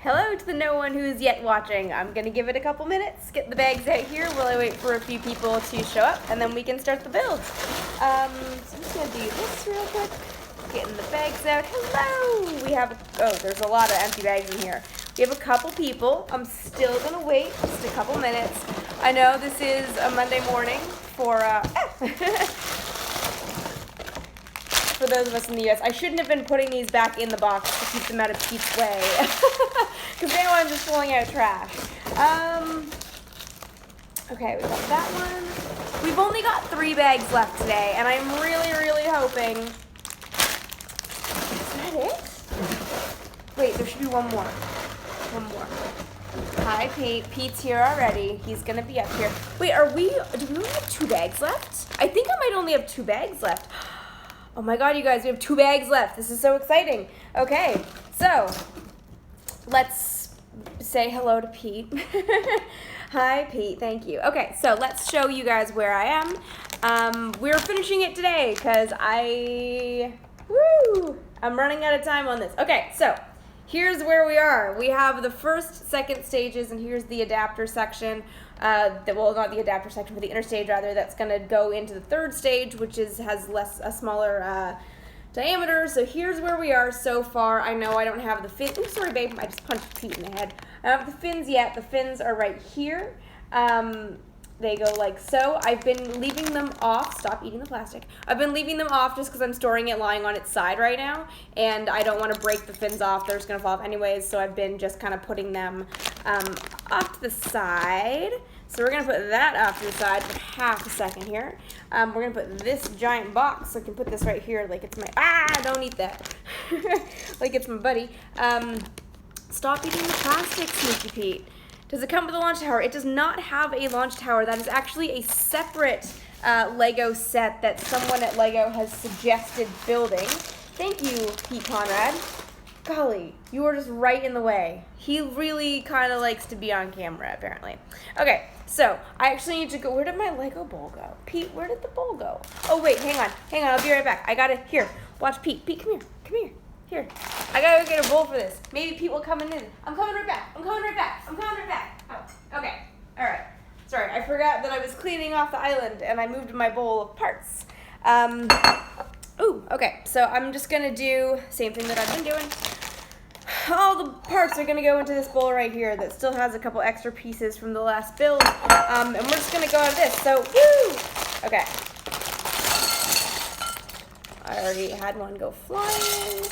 Hello to the no one who is yet watching. I'm going to give it a couple minutes, get the bags out here while I wait for a few people to show up, and then we can start the build. So I'm just going to do this real quick. Getting the bags out. Hello! We have, there's a lot of empty bags in here. We have a couple people. I'm still going to wait just a couple minutes. I know this is a Monday morning for for those of us in the US. I shouldn't have been putting these back in the box to keep them out of Pete's way. Because now I'm just pulling out trash. Okay, we got that one. We've only got 3 bags left today, and I'm really, really hoping... Is that it? Wait, there should be one more. One more. Hi, Pete. Pete's here already. He's going to be up here. Wait, do we only have 2 bags left? I think I might only have 2 bags left. Oh my god, you guys, we have 2 bags left. This is so exciting. Okay, so let's say hello to Pete. Hi, Pete. Thank you. Okay, so let's show you guys where I am. We're finishing it today because I'm running out of time on this. Okay, so here's where we are. We have the first, second stages, and here's the adapter section. Well, not the adapter section, but the inner stage rather, that's going to go into the 3rd stage, which has a smaller diameter. So here's where we are so far. I know I don't have the fins. Oh, sorry, babe. I just punched Pete in the head. I don't have the fins yet. The fins are right here. They go like so. I've been leaving them off. Stop eating the plastic. I've been leaving them off just because I'm storing it lying on its side right now, and I don't want to break the fins off. They're just going to fall off anyways, so I've been just kind of putting them off to the side. So we're going to put that off to the side for half a second here. We're going to put this giant box, so I can put this right here like it's my... don't eat that. Like it's my buddy. Stop eating the plastic, Sneaky Pete. Does it come with a launch tower? It does not have a launch tower. That is actually a separate Lego set that someone at Lego has suggested building. Thank you, Pete Conrad. Golly, you were just right in the way. He really kind of likes to be on camera, apparently. Okay, so I actually need to go. Where did my Lego bowl go? Pete, where did the bowl go? Oh, wait, hang on. I'll be right back. I got it. Here, watch Pete. Pete, come here. Here. I gotta go get a bowl for this. Maybe Pete will come in. I'm coming right back. Oh, okay. All right. Sorry, I forgot that I was cleaning off the island and I moved my bowl of parts. Okay. So I'm just gonna do the same thing that I've been doing. All the parts are gonna go into this bowl right here that still has a couple extra pieces from the last build. And we're just gonna go out of this. So, woo! Okay. I already had one go flying.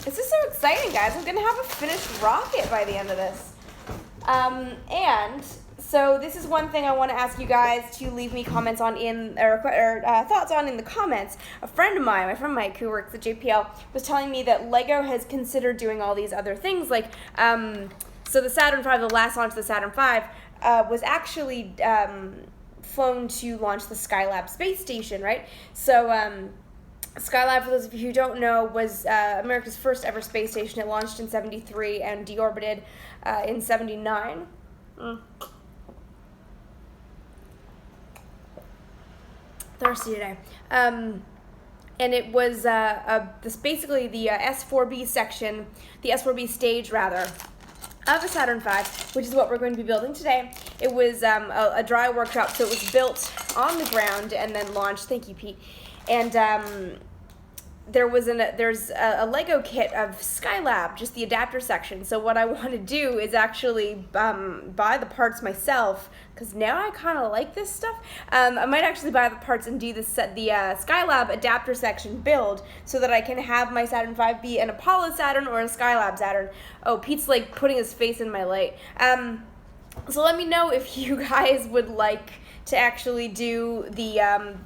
This is so exciting, guys. I'm going to have a finished rocket by the end of this. And so this is one thing I want to ask you guys to leave me comments on thoughts on in the comments. A friend of mine, my friend Mike, who works at JPL, was telling me that Lego has considered doing all these other things. Like, so the Saturn V, the last launch of the Saturn V, was actually flown to launch the Skylab space station, right? So, Skylab, for those of you who don't know, was America's first ever space station. It launched in 73 and deorbited in 79. Thirsty today. And it was basically the S-4B section, the S-4B stage, rather, of the Saturn V, which is what we're going to be building today. It was a dry workshop, so it was built on the ground and then launched. Thank you, Pete. And there's a Lego kit of Skylab, just the adapter section. So what I want to do is actually buy the parts myself, because now I kind of like this stuff. I might actually buy the parts and do the Skylab adapter section build so that I can have my Saturn V be an Apollo Saturn or a Skylab Saturn. Oh, Pete's like putting his face in my light. So let me know if you guys would like to actually do the...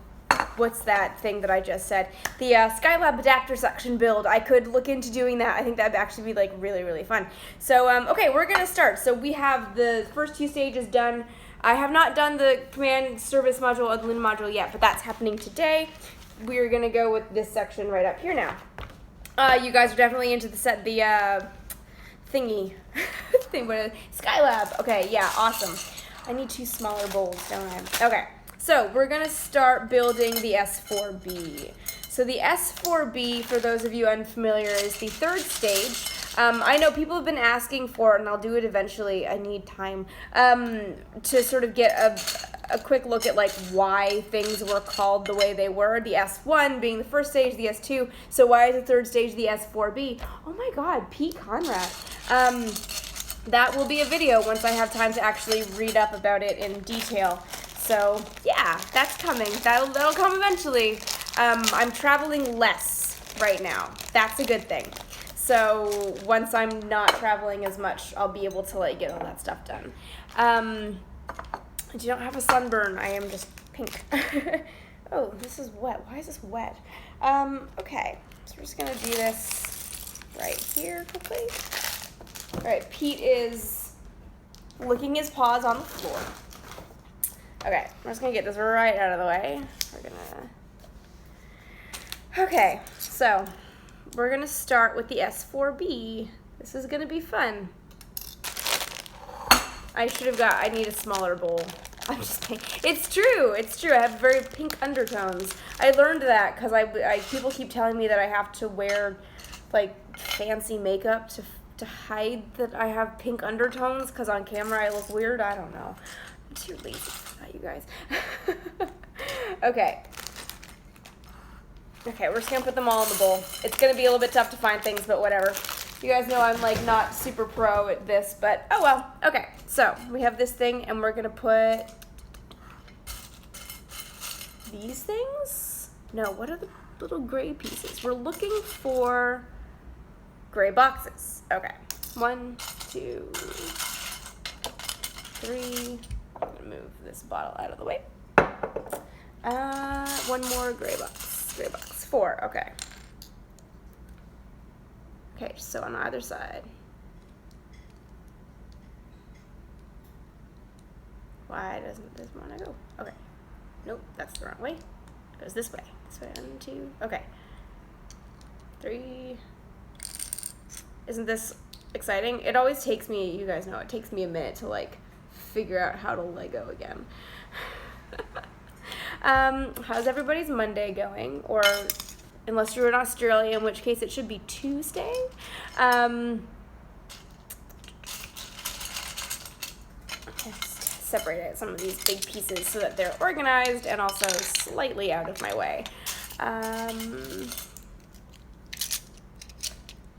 what's that thing that I just said? The Skylab adapter section build. I could look into doing that. I think that'd actually be like really, really fun. So, okay, we're going to start. So we have the first 2 stages done. I have not done the command service module or the Lunar module yet, but that's happening today. We're going to go with this section right up here now. You guys are definitely into the thingy. Skylab. Okay, yeah, awesome. I need 2 smaller bowls, don't I? Okay. So we're going to start building the S-4B. so the S-IVB, for those of you unfamiliar, is the third stage. I know people have been asking for it, and I'll do it eventually. I need time to sort of get a quick look at like why things were called the way they were. The S1 being the first stage, the S2. So why is the third stage the S-IVB? Oh my God, Pete Conrad. That will be a video once I have time to actually read up about it in detail. So yeah, that's coming. That'll come eventually. I'm traveling less right now. That's a good thing. So once I'm not traveling as much, I'll be able to like get all that stuff done. I do not have a sunburn. I am just pink. Oh, this is wet. Why is this wet? Okay, so we're just gonna do this right here quickly. All right, Pete is licking his paws on the floor. Okay, I'm just gonna get this right out of the way. Okay, so we're gonna start with the S-IVB. This is gonna be fun. I need a smaller bowl. I'm just kidding. It's true. I have very pink undertones. I learned that because people keep telling me that I have to wear like fancy makeup to hide that I have pink undertones because on camera I look weird. I don't know. I'm too lazy for that, you guys. Okay, we're just gonna put them all in the bowl. It's gonna be a little bit tough to find things, but whatever. You guys know I'm like not super pro at this, but oh well. Okay, so we have this thing and we're gonna put these things? No, what are the little gray pieces? We're looking for gray boxes. Okay, 1, 2, 3. I'm gonna move this bottle out of the way. One more gray box. 4, okay. Okay, so on either side. Why doesn't this want to go? Okay. Nope, that's the wrong way. It goes this way. 1, 2, okay. 3. Isn't this exciting? It always takes me, you guys know, it takes me a minute to like figure out how to Lego again. How's everybody's Monday going? Or unless you're in Australia, in which case it should be Tuesday. Separate out some of these big pieces so that they're organized and also slightly out of my way.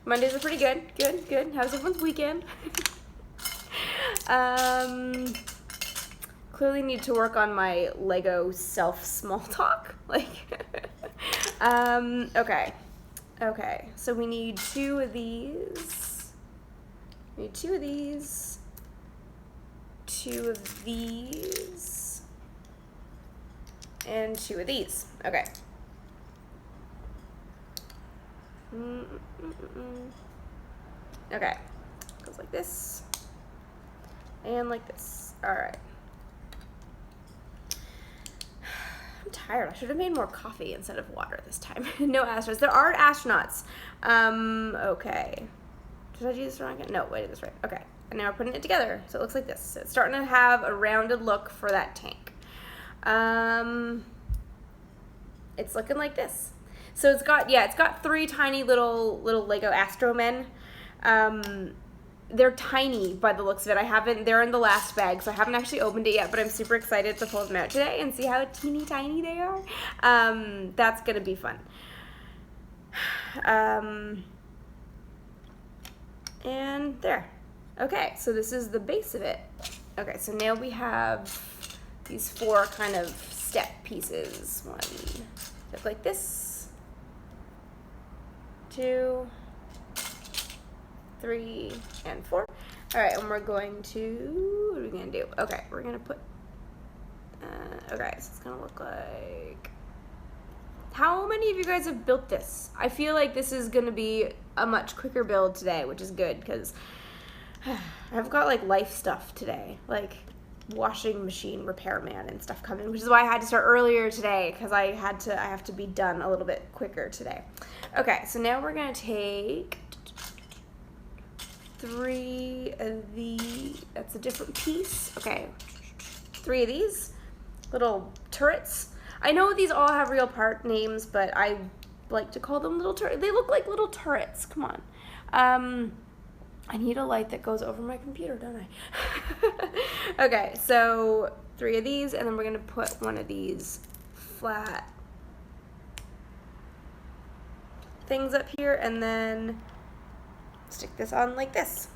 Mondays are pretty good. Good. How's everyone's weekend? Clearly need to work on my Lego self small talk. Okay. So we need 2 of these. 2 of these. 2 of these. And 2 of these. Okay. Okay. Goes like this. And like this. Alright. I'm tired. I should have made more coffee instead of water this time. No astronauts. There are astronauts. Okay. Did I do this wrong again? No, I did this right. Okay. And now we're putting it together. So it looks like this. So it's starting to have a rounded look for that tank. It's looking like this. So it's got 3 tiny little Lego Astro Men. They're tiny by the looks of it. They're in the last bag, so I haven't actually opened it yet, but I'm super excited to pull them out today and see how teeny tiny they are. That's gonna be fun. And there. Okay, so this is the base of it. Okay, so now we have these 4 kind of step pieces. 1, look like this. 2, 3, and 4. All right, and we're going to, what are we gonna do? Okay, we're gonna put, okay, so it's gonna look like, how many of you guys have built this? I feel like this is gonna be a much quicker build today, which is good, because I've got like life stuff today, like washing machine repairman and stuff coming, which is why I had to start earlier today, because I have to be done a little bit quicker today. Okay, so now we're gonna take 3 of these. That's a different piece. Okay, 3 of these little turrets. I know these all have real part names, but I like to call them little turrets. They look like little turrets. Come on. I need a light that goes over my computer, don't I? Okay, so 3 of these, and then we're gonna put one of these flat things up here, and then stick this on like this.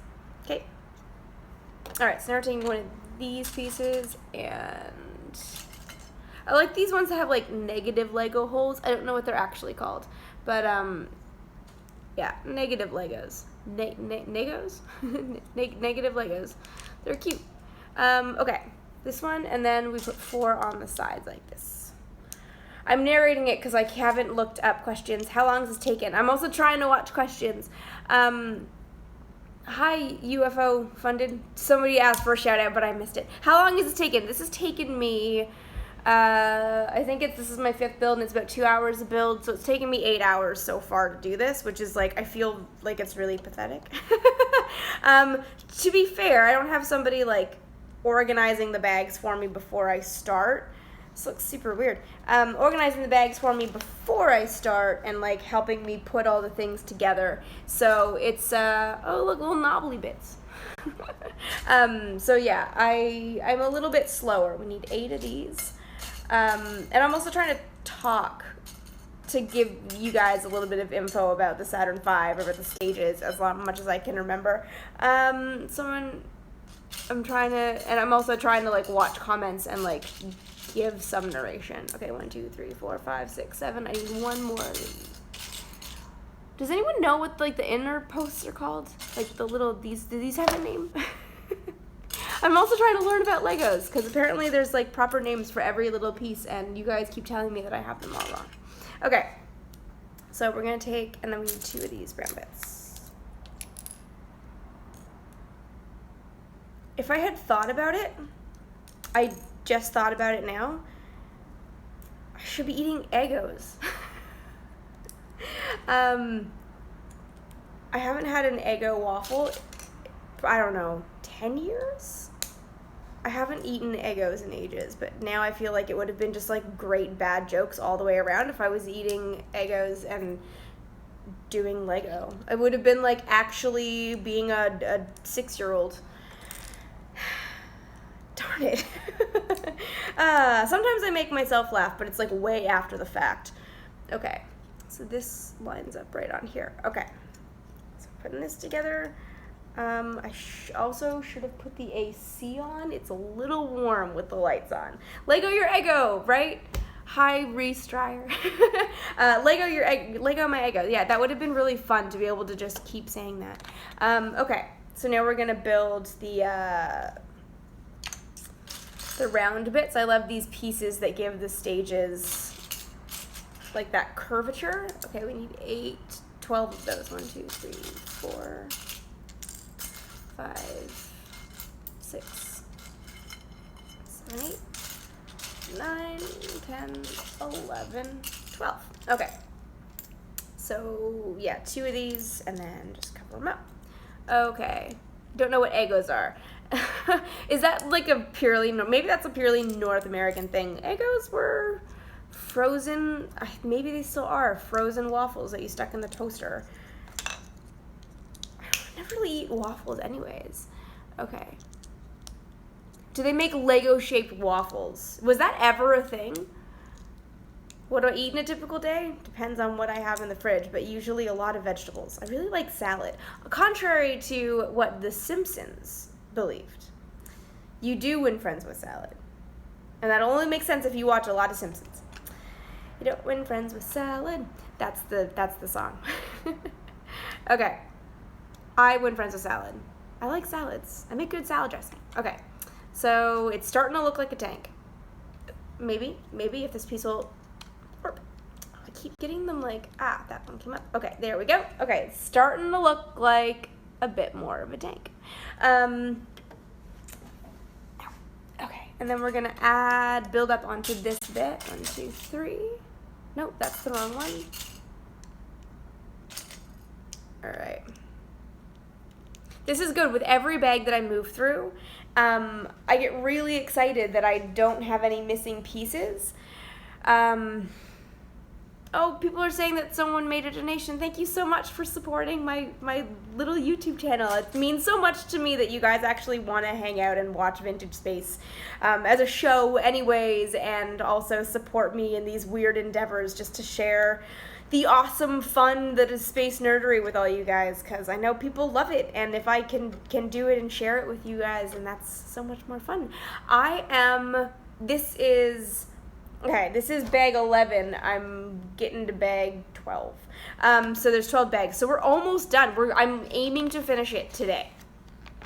Okay. All right, so now we're taking one of these pieces, and I like these ones that have like negative Lego holes. I don't know what they're actually called, but yeah, negative Legos. Negos? Negative Legos. They're cute. Okay, this one, and then we put 4 on the sides like this. I'm narrating it because I haven't looked up questions. How long has this taken? I'm also trying to watch questions. Hi, UFO funded. Somebody asked for a shout out, but I missed it. How long has this taken? This has taken me, I think this is my 5th build, and it's about 2 hours to build, so it's taken me 8 hours so far to do this, which is like, I feel like it's really pathetic. To be fair, I don't have somebody like organizing the bags for me before I start. This looks super weird. Organizing the bags for me before I start and like helping me put all the things together. So it's, oh look, little knobbly bits. So yeah, I'm a little bit slower. We need 8 of these. And I'm also trying to talk to give you guys a little bit of info about the Saturn V, about the stages, as much as I can remember. I'm also trying to like watch comments and like give some narration. Okay, 1, 2, 3, 4, 5, 6, 7. I need one more of these. Does anyone know what like the inner posts are called? Like the little, do these have a name? I'm also trying to learn about Legos, because apparently there's like proper names for every little piece, and you guys keep telling me that I have them all wrong. Okay, so we're gonna take, and then we need 2 of these brown bits. If I had thought about it, I just thought about it now, I should be eating Eggos. I haven't had an Eggo waffle, I don't know, 10 years? I haven't eaten Eggos in ages, but now I feel like it would have been just like great bad jokes all the way around if I was eating Eggos and doing Lego. It would have been like actually being a 6-year-old. Darn it. Sometimes I make myself laugh, but it's like way after the fact. Okay, so this lines up right on here. Okay, so putting this together. I also should have put the AC on. It's a little warm with the lights on. Lego your Eggo, right? Hi, Reese Dryer. Lego my Eggo. Yeah, that would have been really fun to be able to just keep saying that. Okay, so now we're gonna build the round bits. I love these pieces that give the stages like that curvature. Okay, we need 12 of those. 1, 2, 3, 4, 5, 6, 7, 8, 9, 10, 11, 12. Okay. So, yeah, 2 of these, and then just cover them up. Okay. Don't know what Eggos are. Is that like maybe that's a purely North American thing. Eggos were frozen, maybe they still are, frozen waffles that you stuck in the toaster. I never really eat waffles anyways. Okay. Do they make Lego-shaped waffles? Was that ever a thing? What do I eat in a typical day? Depends on what I have in the fridge, but usually a lot of vegetables. I really like salad. Contrary to what The Simpsons believed, you do win friends with salad. And that only makes sense if you watch a lot of Simpsons. You don't win friends with salad. That's the song. Okay. I win friends with salad. I like salads. I make good salad dressing. Okay. So it's starting to look like a tank. Maybe if this piece will work. I keep getting them like, that one came up. Okay, there we go. Okay, it's starting to look like a bit more of a tank. Okay, and then we're gonna build up onto this bit. 1, 2, 3. Nope, that's the wrong one. All right. This is good. With every bag that I move through, I get really excited that I don't have any missing pieces. Oh, people are saying that someone made a donation. Thank you so much for supporting my little YouTube channel. It means so much to me that you guys actually want to hang out and watch Vintage Space as a show anyways, and also support me in these weird endeavors just to share the awesome fun that is space nerdery with all you guys, because I know people love it, and if I can do it and share it with you guys, and that's so much more fun. This is bag 11. I'm getting to bag 12. So there's 12 bags. So we're almost done. I'm aiming to finish it today.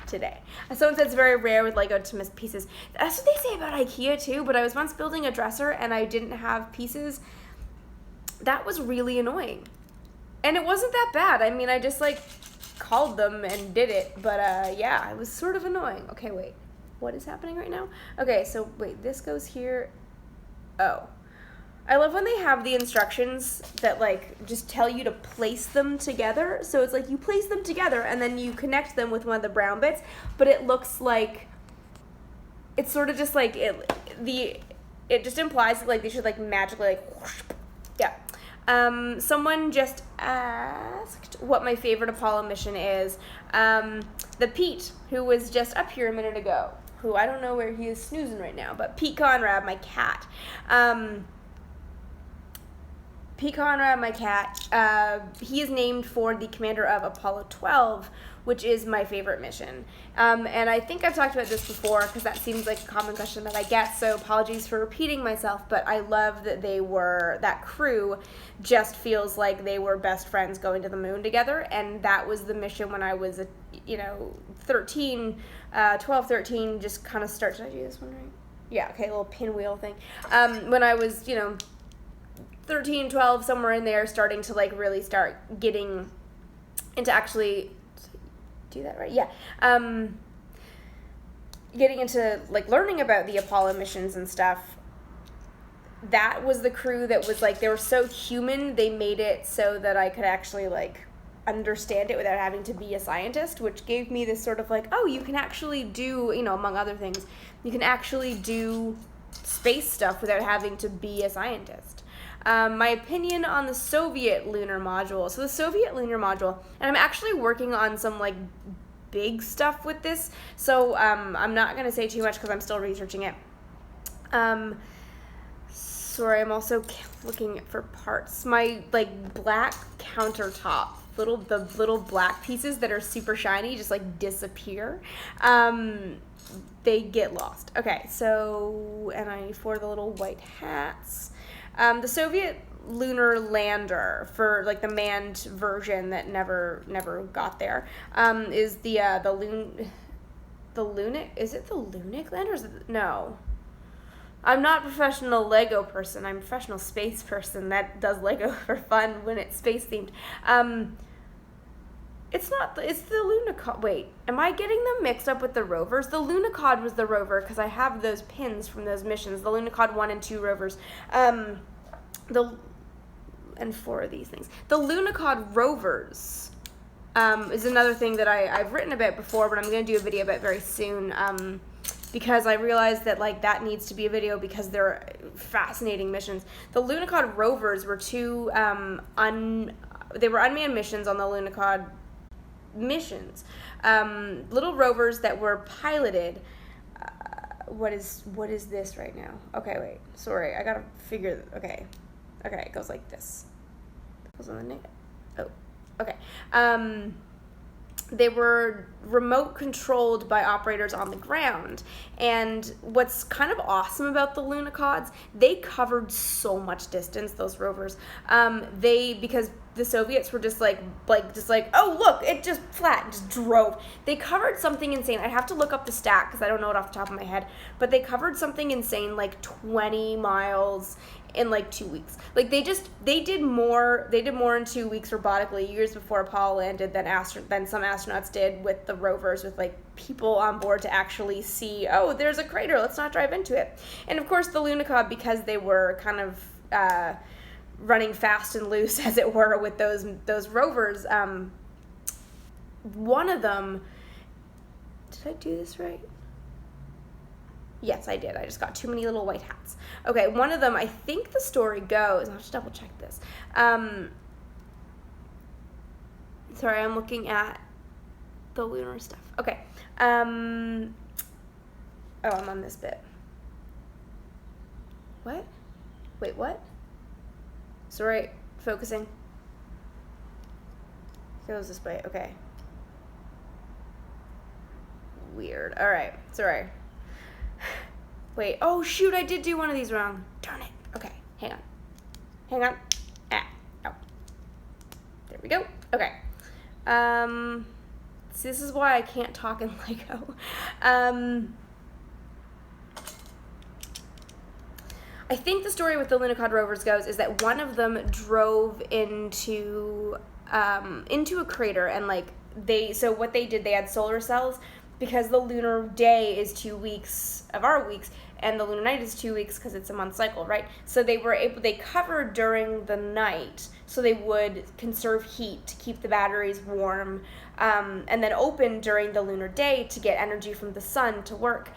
Someone said it's very rare with Lego to miss pieces. That's what they say about IKEA too, but I was once building a dresser and I didn't have pieces. That was really annoying. And it wasn't that bad. I mean, I just like called them and did it, but yeah, it was sort of annoying. Okay, wait. What is happening right now? Okay, so wait, this goes here. Oh, I love when they have the instructions that like just tell you to place them together. So it's like you place them together and then you connect them with one of the brown bits, but it looks like it's sort of just like it just implies that like they should like magically like whoosh, yeah. Someone just asked what my favorite Apollo mission is. The Pete, who was just up here a minute ago, who I don't know where he is snoozing right now, but Pete Conrad, my cat. Pete Conrad, my cat, he is named for the commander of Apollo 12, which is my favorite mission. And I think I've talked about this before because that seems like a common question that I get, so apologies for repeating myself, but I love that that crew just feels like they were best friends going to the moon together, and that was the mission when I was, 13, 12, 13, just kind of start. Did I do this one right? Yeah, okay, a little pinwheel thing. When I was, 13, 12, somewhere in there, starting to like really start getting into actually, do that right? Yeah. Getting into like learning about the Apollo missions and stuff. That was the crew that was like, they were so human, they made it so that I could actually like understand it without having to be a scientist, which gave me this sort of like, oh, you can actually do, among other things, you can actually do space stuff without having to be a scientist. My opinion on the Soviet lunar module. So the Soviet lunar module, and I'm actually working on some like big stuff with this, so I'm not going to say too much because I'm still researching it. Sorry, I'm also looking for parts. My like black countertop, the little black pieces that are super shiny just like disappear. They get lost. Okay, so, and I need for the little white hats. The Soviet lunar lander for like the manned version that never got there is the Lunic. Is it the Lunic lander? Or is it no. I'm not a professional Lego person. I'm a professional space person that does Lego for fun when it's space themed. It's the Lunicod. Wait, am I getting them mixed up with the rovers? The Lunicod was the rover because I have those pins from those missions. The Lunicod 1 and 2 rovers. And 4 of these things. The Lunicod rovers is another thing that I've written about before, but I'm going to do a video about very soon. Because I realized that like that needs to be a video because they're fascinating missions. The Lunicod rovers were two they were unmanned missions on the Lunicod missions. Little rovers that were piloted. What is this right now? Okay, wait. Sorry, I gotta figure. Okay, it goes like this. It goes on the neck. Oh, okay. They were remote controlled by operators on the ground. And what's kind of awesome about the Lunicods, they covered so much distance, those rovers. Because the Soviets were just like, oh, look, it just drove. They covered something insane. I'd have to look up the stat because I don't know it off the top of my head. But they covered something insane, like 20 miles in like 2 weeks. Like they did more in 2 weeks robotically years before Apollo landed than some astronauts did with the rovers, with like people on board to actually see, oh, there's a crater, let's not drive into it. And of course the Lunicod, because they were kind of running fast and loose as it were with those rovers, one of them, did I do this right? Yes, I did. I just got too many little white hats. Okay, one of them, I think the story goes, I'll just double check this. Sorry, I'm looking at the lunar stuff. Okay. Oh, I'm on this bit. What? Wait, what? Sorry, focusing. Goes this way. Okay. Weird. All right. Sorry. Wait. Oh, shoot. I did do one of these wrong. Darn it. Okay. Hang on. Hang on. Ah. Oh. There we go. Okay. See, this is why I can't talk in Lego. I think the story with the Lunicod rovers goes is that one of them drove into a crater, and like so what they did, they had solar cells, because the lunar day is 2 weeks of our weeks and the lunar night is 2 weeks because it's a month cycle, right? So they covered during the night so they would conserve heat to keep the batteries warm, and then open during the lunar day to get energy from the sun to work.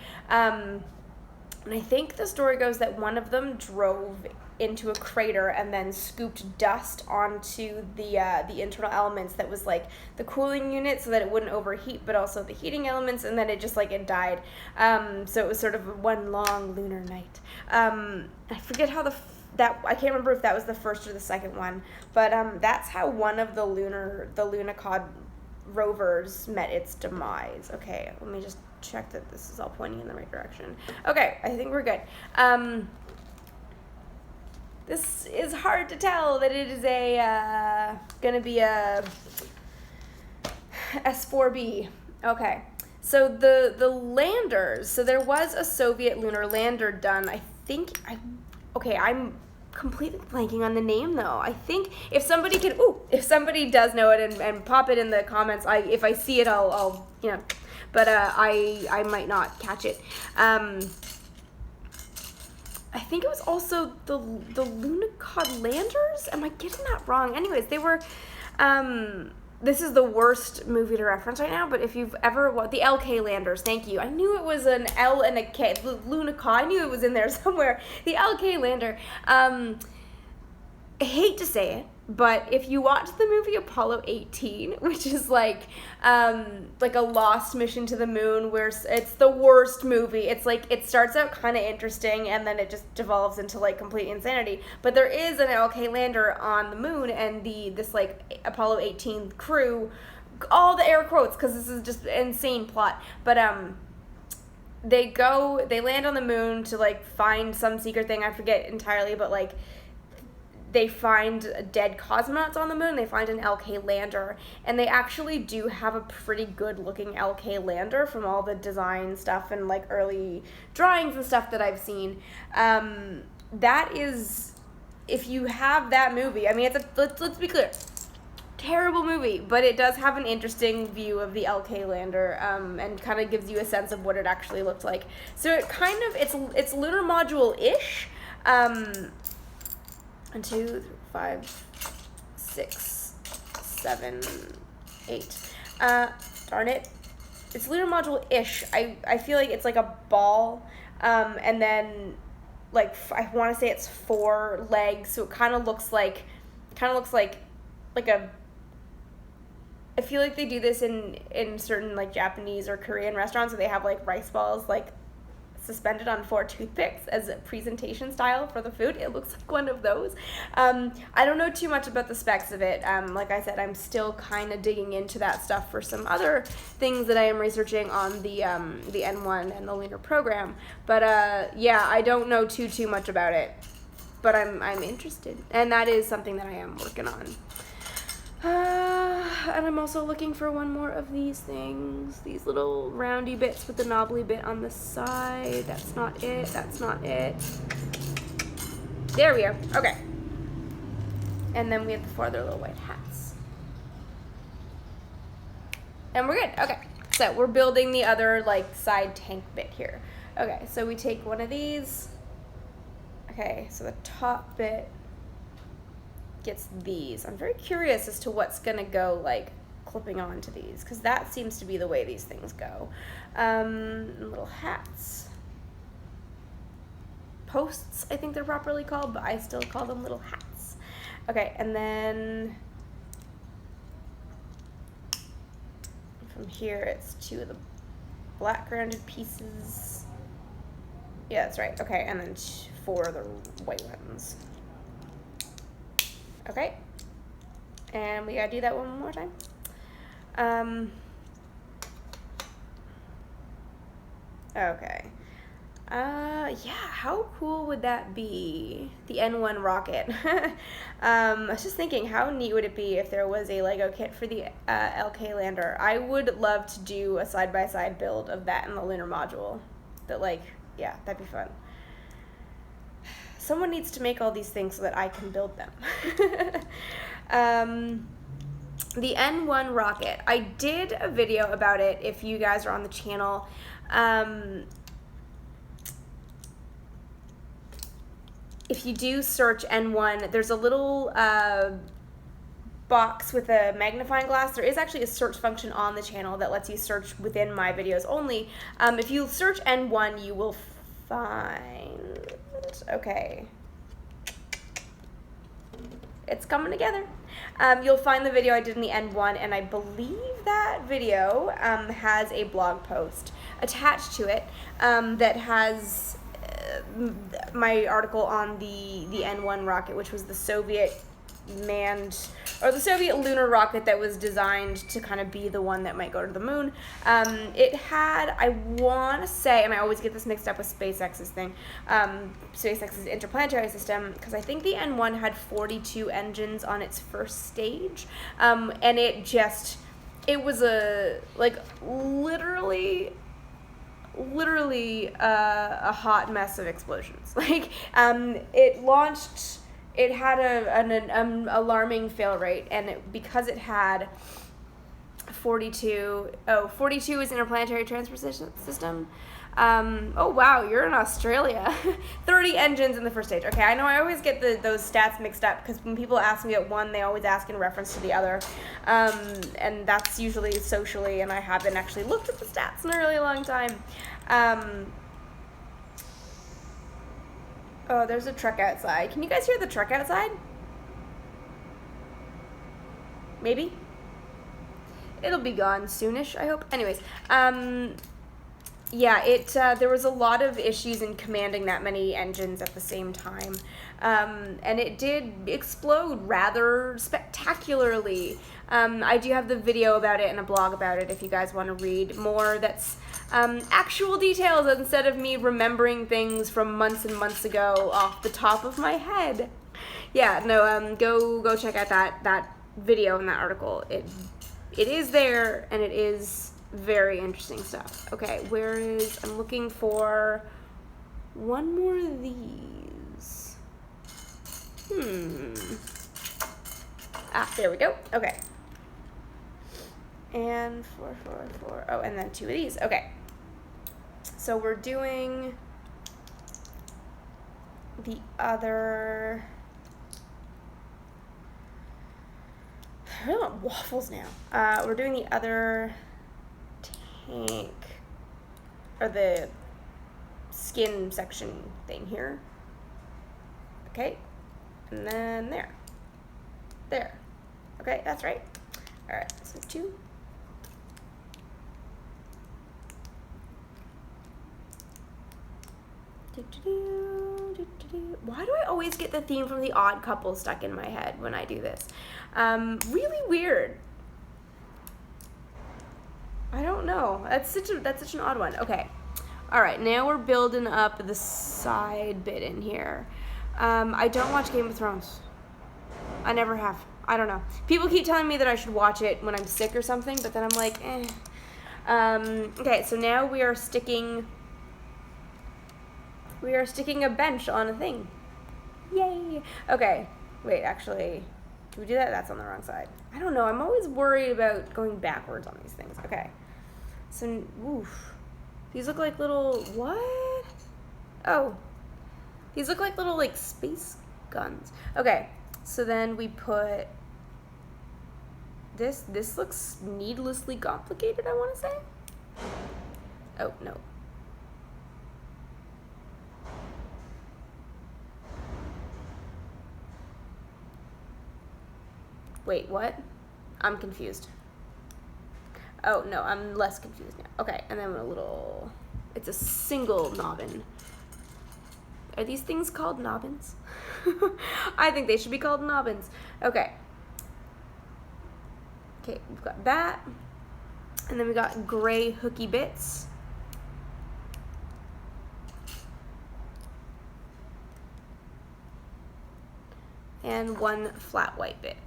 And I think the story goes that one of them drove into a crater and then scooped dust onto the internal elements that was like the cooling unit so that it wouldn't overheat, but also the heating elements, and then it just like it died. So it was sort of one long lunar night. I forget how I can't remember if that was the first or the second one, but that's how one of the Lunicod rovers met its demise. Okay, let me just check that this is all pointing in the right direction. Okay, I think we're good. This is hard to tell that it is gonna be a S-IVB. Okay, so the landers. So there was a Soviet lunar lander done. I'm completely blanking on the name though. I think if somebody does know it and pop it in the comments, if I see it, I'll but I might not catch it. I think it was also the Lunicod landers. Am I getting that wrong? Anyways, they were. This is the worst movie to reference right now, but if you've ever watched the LK landers, thank you. I knew it was an L and a K. Lunicod. I knew it was in there somewhere. The LK lander. I hate to say it, but if you watch the movie Apollo 18, which is like a lost mission to the moon, where it's the worst movie. It's like it starts out kind of interesting and then it just devolves into like complete insanity. But there is an LK lander on the moon, and this like Apollo 18 crew, all the air quotes because this is just an insane plot. But they land on the moon to like find some secret thing. I forget entirely, but like. They find dead cosmonauts on the moon. They find an LK lander, and they actually do have a pretty good-looking LK lander from all the design stuff and like early drawings and stuff that I've seen. That is, if you have that movie, I mean, let's be clear, terrible movie, but it does have an interesting view of the LK lander, and kind of gives you a sense of what it actually looked like. So it kind of it's lunar module-ish. 1, 2, 3, 5, 6, 7, 8. Darn it. It's lunar module-ish. I feel like it's like a ball, and then like I want to say it's 4 legs, so it kind of looks like a. I feel like they do this in certain like Japanese or Korean restaurants where they have like rice balls like suspended on 4 toothpicks as a presentation style for the food. It looks like one of those. I don't know too much about the specs of it. Like I said, I'm still kind of digging into that stuff for some other things that I am researching on the N1 and the Lunar program. But yeah, I don't know too much about it. But I'm interested, and that is something that I am working on. And I'm also looking for one more of these things. These little roundy bits with the knobbly bit on the side. That's not it. That's not it. There we go. Okay. And then we have the 4 other little white hats. And we're good. Okay. So we're building the other like side tank bit here. Okay. So we take one of these. Okay. So the top bit gets these. I'm very curious as to what's gonna go like clipping onto these, because that seems to be the way these things go. Little hats. posts, I think they're properly called, but I still call them little hats. Okay, and then from here it's 2 of the black grounded pieces. Yeah, that's right. Okay, and then 4 of the white ones. Okay, and we gotta do that one more time. Okay. Yeah, how cool would that be? The N1 rocket. I was just thinking, how neat would it be if there was a Lego kit for the LK lander? I would love to do a side-by-side build of that in the lunar module. Yeah, that'd be fun. Someone needs to make all these things so that I can build them. The N1 rocket. I did a video about it if you guys are on the channel. If you do search N1, there's a little box with a magnifying glass. There is actually a search function on the channel that lets you search within my videos only. If you search N1, you will find, okay, it's coming together. You'll find the video I did in the N1, and I believe that video has a blog post attached to it that has my article on the N1 rocket, which was the Soviet manned, or the Soviet lunar rocket that was designed to kind of be the one that might go to the moon. It had, I want to say, and I always get this mixed up with SpaceX's thing, SpaceX's interplanetary system, because I think the N1 had 42 engines on its first stage, and it was literally a hot mess of explosions. It launched, it had an alarming fail rate, and because it had 42 is interplanetary transportation system. Oh wow, you're in Australia. 30 engines in the first stage. Okay, I know I always get those stats mixed up, because when people ask me at one, they always ask in reference to the other, and that's usually socially, and I haven't actually looked at the stats in a really long time. Oh, there's a truck outside. Can you guys hear the truck outside? Maybe? It'll be gone soonish, I hope. Anyways, yeah, there was a lot of issues in commanding that many engines at the same time, and it did explode rather spectacularly. I do have the video about it and a blog about it if you guys want to read more. That's actual details instead of me remembering things from months and months ago off the top of my head. Yeah, no, go check out that video and that article. It is there, and it is very interesting stuff. Okay, I'm looking for one more of these. There we go. Okay. And 4, 4, 4. Oh, and then 2 of these. Okay. So we're doing the other. I really want waffles now. We're doing the other tank, or the skin section thing here. Okay, and then there. Okay, that's right. All right, so 2. Why do I always get the theme from The Odd Couple stuck in my head when I do this? Really weird. I don't know. That's such an odd one. Okay. All right, now we're building up the side bit in here. I don't watch Game of Thrones. I never have. I don't know. People keep telling me that I should watch it when I'm sick or something, but then I'm like, eh. Okay, so now we are sticking a bench on a thing. Yay. Okay. Wait, actually, can we do that? That's on the wrong side. I don't know. I'm always worried about going backwards on these things. Okay. So, oof. These look like little, what? Oh. These look like little, space guns. Okay. So then we put this. This looks needlessly complicated, I want to say. Oh, no. Wait, what? I'm confused. Oh, no, I'm less confused now. Okay, and then a little... It's a single nobbin. Are these things called nobbins? I think they should be called nobbins. Okay. Okay, we've got that. And then we got gray hooky bits. And one flat white bit.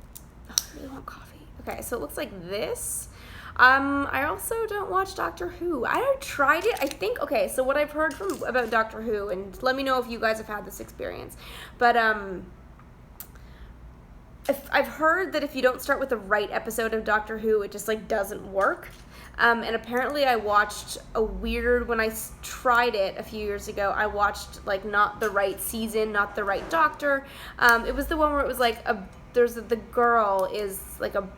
Oh, I really want coffee. Okay, so it looks like this. I also don't watch Doctor Who. I tried it, I think, okay, so what I've heard about Doctor Who, and let me know if you guys have had this experience, but I've heard that if you don't start with the right episode of Doctor Who, it just, like, doesn't work. And apparently I watched a weird, when I tried it a few years ago, I watched, like, not the right season, not the right Doctor. It was the one where it was, like, the girl is, like, a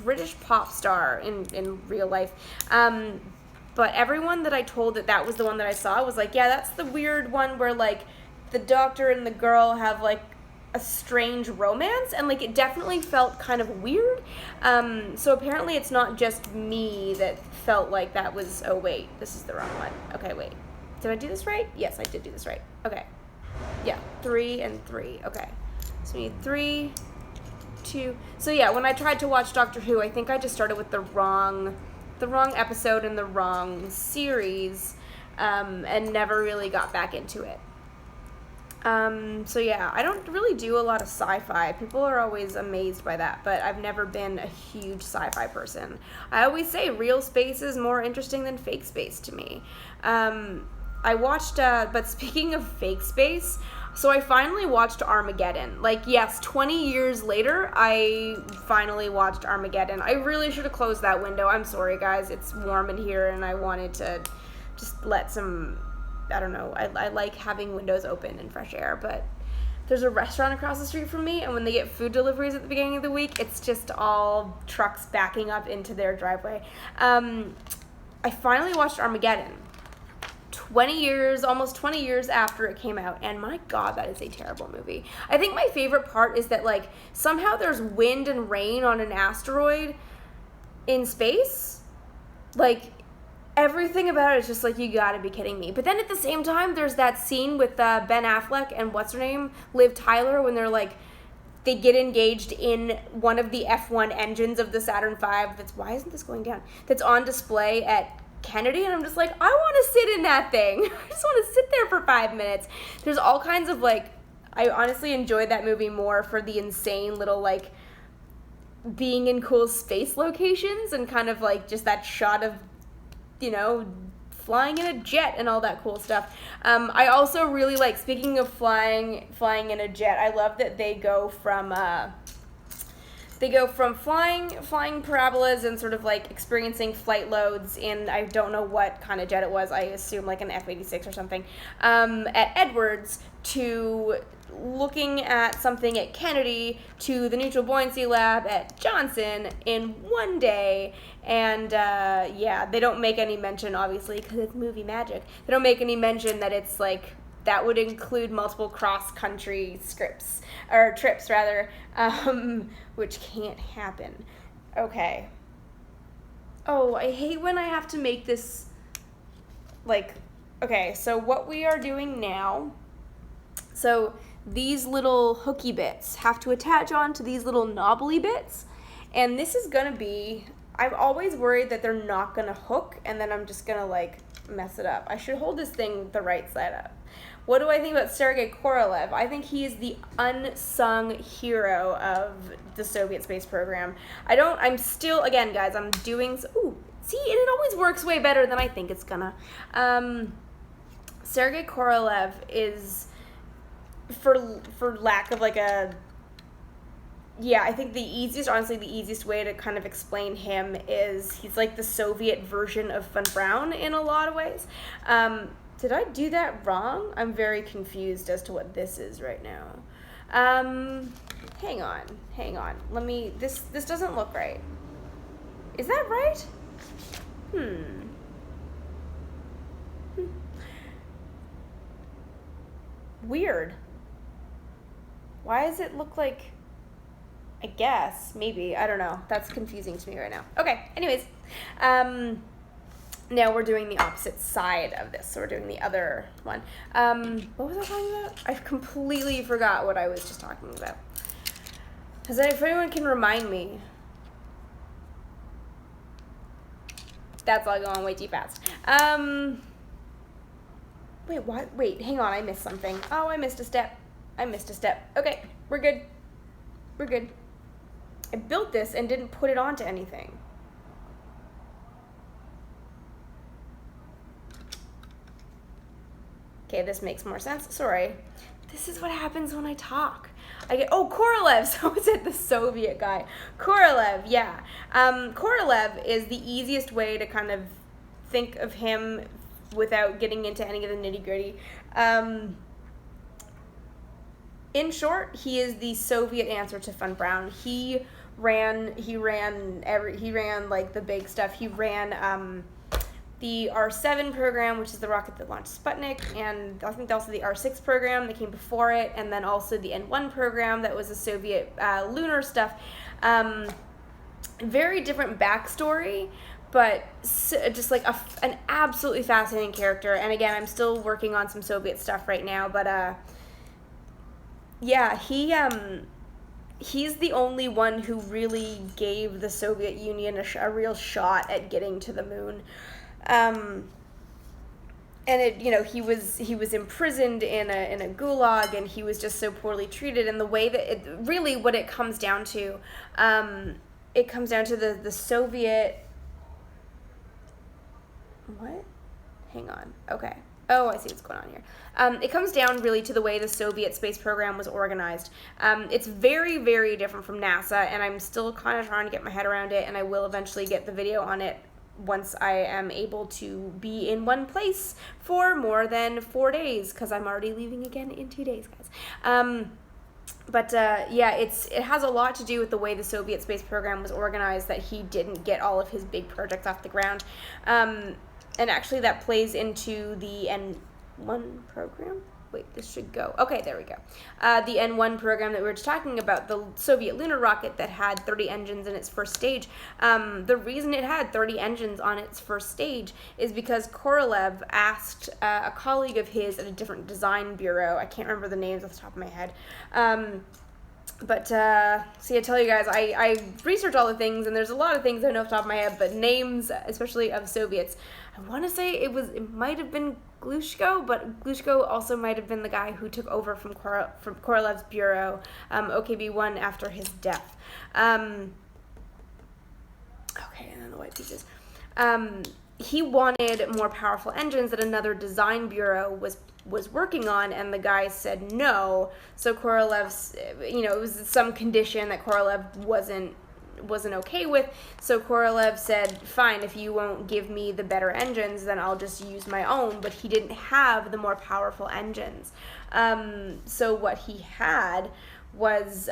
British pop star in real life. But everyone that I told that was the one that I saw was like, yeah, that's the weird one where, like, the Doctor and the girl have, like, a strange romance, and, like, it definitely felt kind of weird. So apparently it's not just me that felt like that was, oh wait, this is the wrong one. Okay, wait. Did I do this right? Yes, I did do this right. Okay. Yeah, 3 and 3. Okay. So we need 3, 2. So yeah, when I tried to watch Doctor Who, I think I just started with the wrong episode in the wrong series, and never really got back into it. So yeah, I don't really do a lot of sci-fi. People are always amazed by that, but I've never been a huge sci-fi person. I always say real space is more interesting than fake space to me. I watched, but speaking of fake space, so I finally watched Armageddon. Like, yes, 20 years later, I finally watched Armageddon. I really should have closed that window. I'm sorry, guys. It's warm in here, and I wanted to just let some... I don't know, I like having windows open and fresh air, but there's a restaurant across the street from me, and when they get food deliveries at the beginning of the week, it's just all trucks backing up into their driveway. I finally watched Armageddon 20 years, almost 20 years after it came out, and my God, that is a terrible movie. I think my favorite part is that, like, somehow there's wind and rain on an asteroid in space. Like, everything about it is just like, you gotta be kidding me. But then at the same time, there's that scene with Ben Affleck and what's her name, Liv Tyler, when they're like, they get engaged in one of the F1 engines of the Saturn V. Why isn't this going down? That's on display at Kennedy, and I'm just like, I want to sit in that thing. I just want to sit there for 5 minutes. There's all kinds of, like, I honestly enjoyed that movie more for the insane little, like, being in cool space locations and kind of like just that shot of, you know, flying in a jet and all that cool stuff. I also really like, speaking of flying in a jet, I love that they go from flying parabolas and sort of like experiencing flight loads in, I don't know what kind of jet it was, I assume like an F-86 or something, at Edwards, to looking at something at Kennedy, to the neutral buoyancy lab at Johnson in one day. And yeah, they don't make any mention, obviously, because it's movie magic, they don't make any mention that it's like, that would include multiple cross-country trips, which can't happen. Okay. Oh, I hate when I have to make this, like, okay, so what we are doing now, so these little hooky bits have to attach on to these little knobbly bits, and this is gonna be, I'm always worried that they're not gonna hook, and then I'm just gonna, like, mess it up. I should hold this thing the right side up. What do I think about Sergey Korolev? I think he is the unsung hero of the Soviet space program. I'm still, again, guys, I'm doing, ooh, see, and it always works way better than I think it's gonna. Sergey Korolev is, for lack of like a, yeah, I think honestly, the easiest way to kind of explain him is he's like the Soviet version of Von Braun in a lot of ways. Did I do that wrong? I'm very confused as to what this is right now. Hang on. Let me, this doesn't look right. Is that right? Weird. Why does it look like, I guess, maybe. I don't know. That's confusing to me right now. Okay, anyways. Now we're doing the opposite side of this. So we're doing the other one. What was I talking about? I completely forgot what I was just talking about. If anyone can remind me. That's all going way too fast. Wait, what? Wait, hang on. I missed something. Oh, I missed a step. Okay, we're good. I built this and didn't put it onto anything. Okay, this makes more sense. Sorry. This is what happens when I talk. I get, Korolev. So is it the Soviet guy? Korolev, yeah. Korolev is the easiest way to kind of think of him without getting into any of the nitty-gritty. In short, he is the Soviet answer to Von Braun. He ran like the big stuff. He ran the R7 program, which is the rocket that launched Sputnik, and I think also the R6 program that came before it, and then also the N1 program that was the Soviet lunar stuff. Very different backstory, but just like an absolutely fascinating character. And again, I'm still working on some Soviet stuff right now, but yeah, he's the only one who really gave the Soviet Union a real shot at getting to the moon. And he was imprisoned in a gulag, and he was just so poorly treated. And the way that what it comes down to, the Soviet. What? Hang on. Okay. Oh, I see what's going on here. It comes down really to the way the Soviet space program was organized. It's very, very different from NASA, and I'm still kind of trying to get my head around it, and I will eventually get the video on it once I am able to be in one place for more than 4 days, because I'm already leaving again in 2 days, guys. Yeah, it has a lot to do with the way the Soviet space program was organized, that he didn't get all of his big projects off the ground. And actually that plays into the N1 program. Wait, this should go. Okay, there we go. The N1 program that we were just talking about, the Soviet lunar rocket that had 30 engines in its first stage. The reason it had 30 engines on its first stage is because Korolev asked a colleague of his at a different design bureau, I can't remember the names off the top of my head, see, I tell you guys, I research all the things, and there's a lot of things I know off the top of my head, but names, especially of Soviets, I want to say it might have been Glushko, but Glushko also might have been the guy who took over from Korolev's bureau, OKB-1, after his death. Okay, and then the white pieces. He wanted more powerful engines that another design bureau was working on, and the guy said no. So Korolev's, it was some condition that Korolev wasn't okay with. So Korolev said, fine, if you won't give me the better engines, then I'll just use my own. But he didn't have the more powerful engines. So what he had was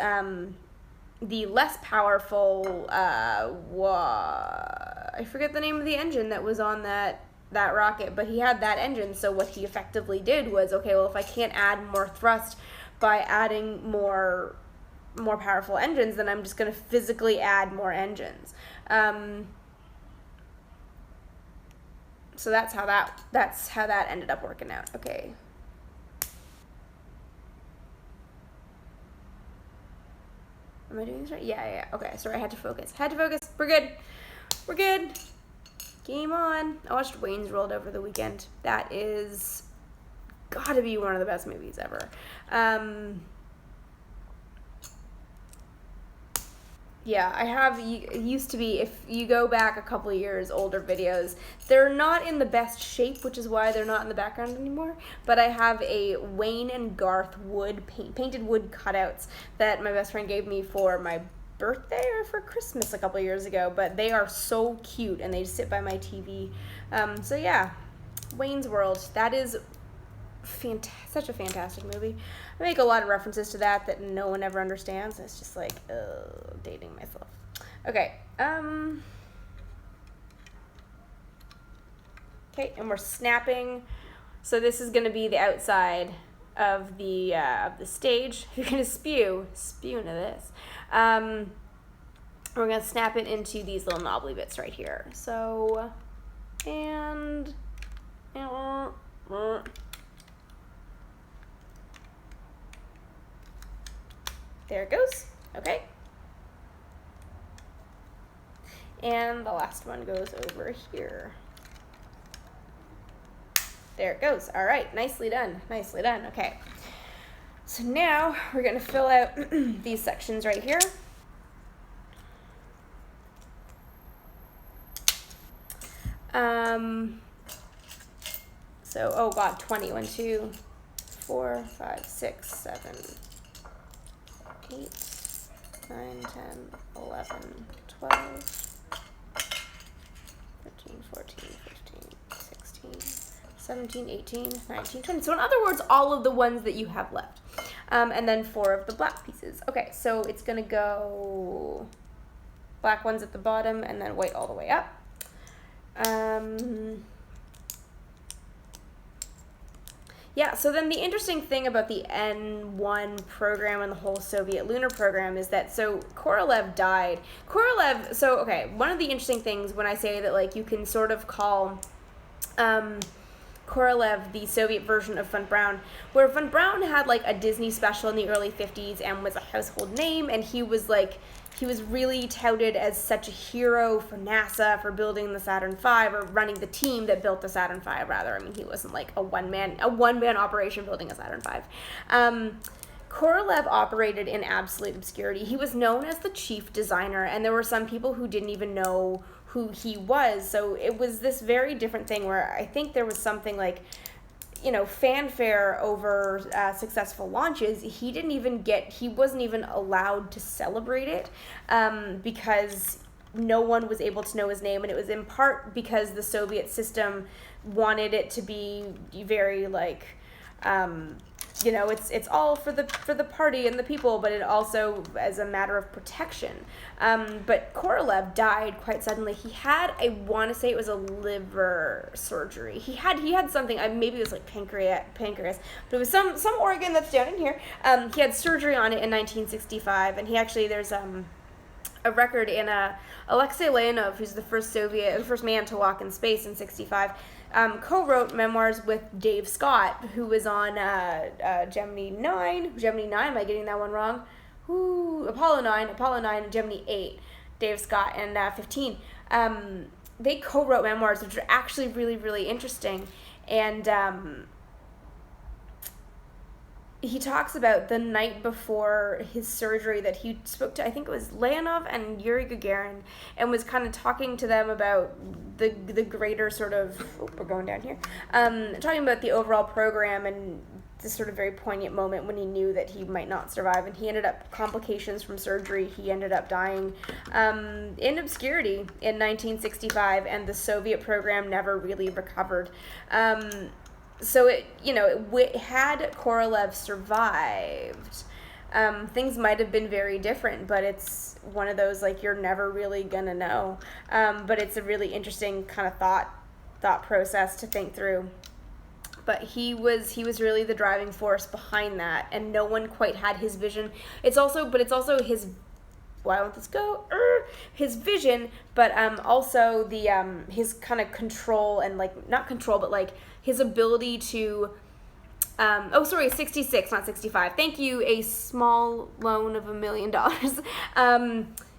the less powerful, I forget the name of the engine that was on that rocket, but he had that engine. So what he effectively did was, okay, well, if I can't add more thrust by adding more powerful engines, then I'm just going to physically add more engines. So that's how that ended up working out. Okay. Am I doing this right? Yeah. Okay, sorry, I had to focus. We're good. Game on. I watched Wayne's World over the weekend. That is gotta be one of the best movies ever. Yeah, I have, it used to be, if you go back a couple of years, older videos, they're not in the best shape, which is why they're not in the background anymore, but I have a Wayne and Garth painted wood cutouts that my best friend gave me for my birthday or for Christmas a couple of years ago, but they are so cute, and they just sit by my TV. So yeah, Wayne's World, that is such a fantastic movie. I make a lot of references to that no one ever understands. It's just like, dating myself. Okay. Okay, and we're snapping. So this is going to be the outside of the stage. You're going to spew into this. We're going to snap it into these little knobbly bits right here. So, and there it goes. Okay. And the last one goes over here. There it goes. All right, nicely done. Nicely done. Okay. So now we're going to fill out these sections right here. So, oh God, 20. 1, 2, 4, 5, 6, 7, 8, 9, 10, 11, 12, 13, 14, 15, 16, 17, 18, 19, 20. So in other words, all of the ones that you have left. And then 4 of the black pieces. Okay, so it's going to go black ones at the bottom and then white all the way up. Yeah, so then the interesting thing about the N1 program and the whole Soviet lunar program is that, so Korolev died. Korolev, so, okay, one of the interesting things when I say that, like, you can sort of call Korolev the Soviet version of Von Braun, where Von Braun had, like, a Disney special in the early 50s and was a household name, and he was, like, he was really touted as such a hero for NASA for building the Saturn V, or running the team that built the Saturn V, rather. I mean, he wasn't like a one-man operation building a Saturn V. Korolev operated in absolute obscurity. He was known as the chief designer, and there were some people who didn't even know who he was. So it was this very different thing where I think there was something like, you know, fanfare over successful launches. He wasn't even allowed to celebrate it because no one was able to know his name, and it was in part because the Soviet system wanted it to be very like, you know, it's all for the party and the people, but it also as a matter of protection. But Korolev died quite suddenly. He had, I want to say it was a liver surgery. He had something, maybe it was like pancreas, but it was some organ that's down in here. He had surgery on it in 1965, and he actually, there's a record in Alexei Leonov, who's the first man to walk in space in 65, co-wrote memoirs with Dave Scott, who was on Gemini 9, am I getting that one wrong? Apollo 9, Gemini 8, Dave Scott, and 15. They co-wrote memoirs, which are actually really, really interesting, and he talks about the night before his surgery that he spoke to, I think it was Leonov and Yuri Gagarin, and was kind of talking to them about the greater sort of, we're going down here, talking about the overall program and this sort of very poignant moment when he knew that he might not survive, and he ended up, complications from surgery, he ended up dying in obscurity in 1965, and the Soviet program never really recovered. So had Korolev survived, things might have been very different, but it's one of those, like, you're never really gonna know. But it's a really interesting kind of thought process to think through. But he was really the driving force behind that, and no one quite had his vision. It's also his, why won't this go? His vision, but also the his kind of control and, like, not control, but like his ability to 66, not 65. Thank you, a small loan of $1 million.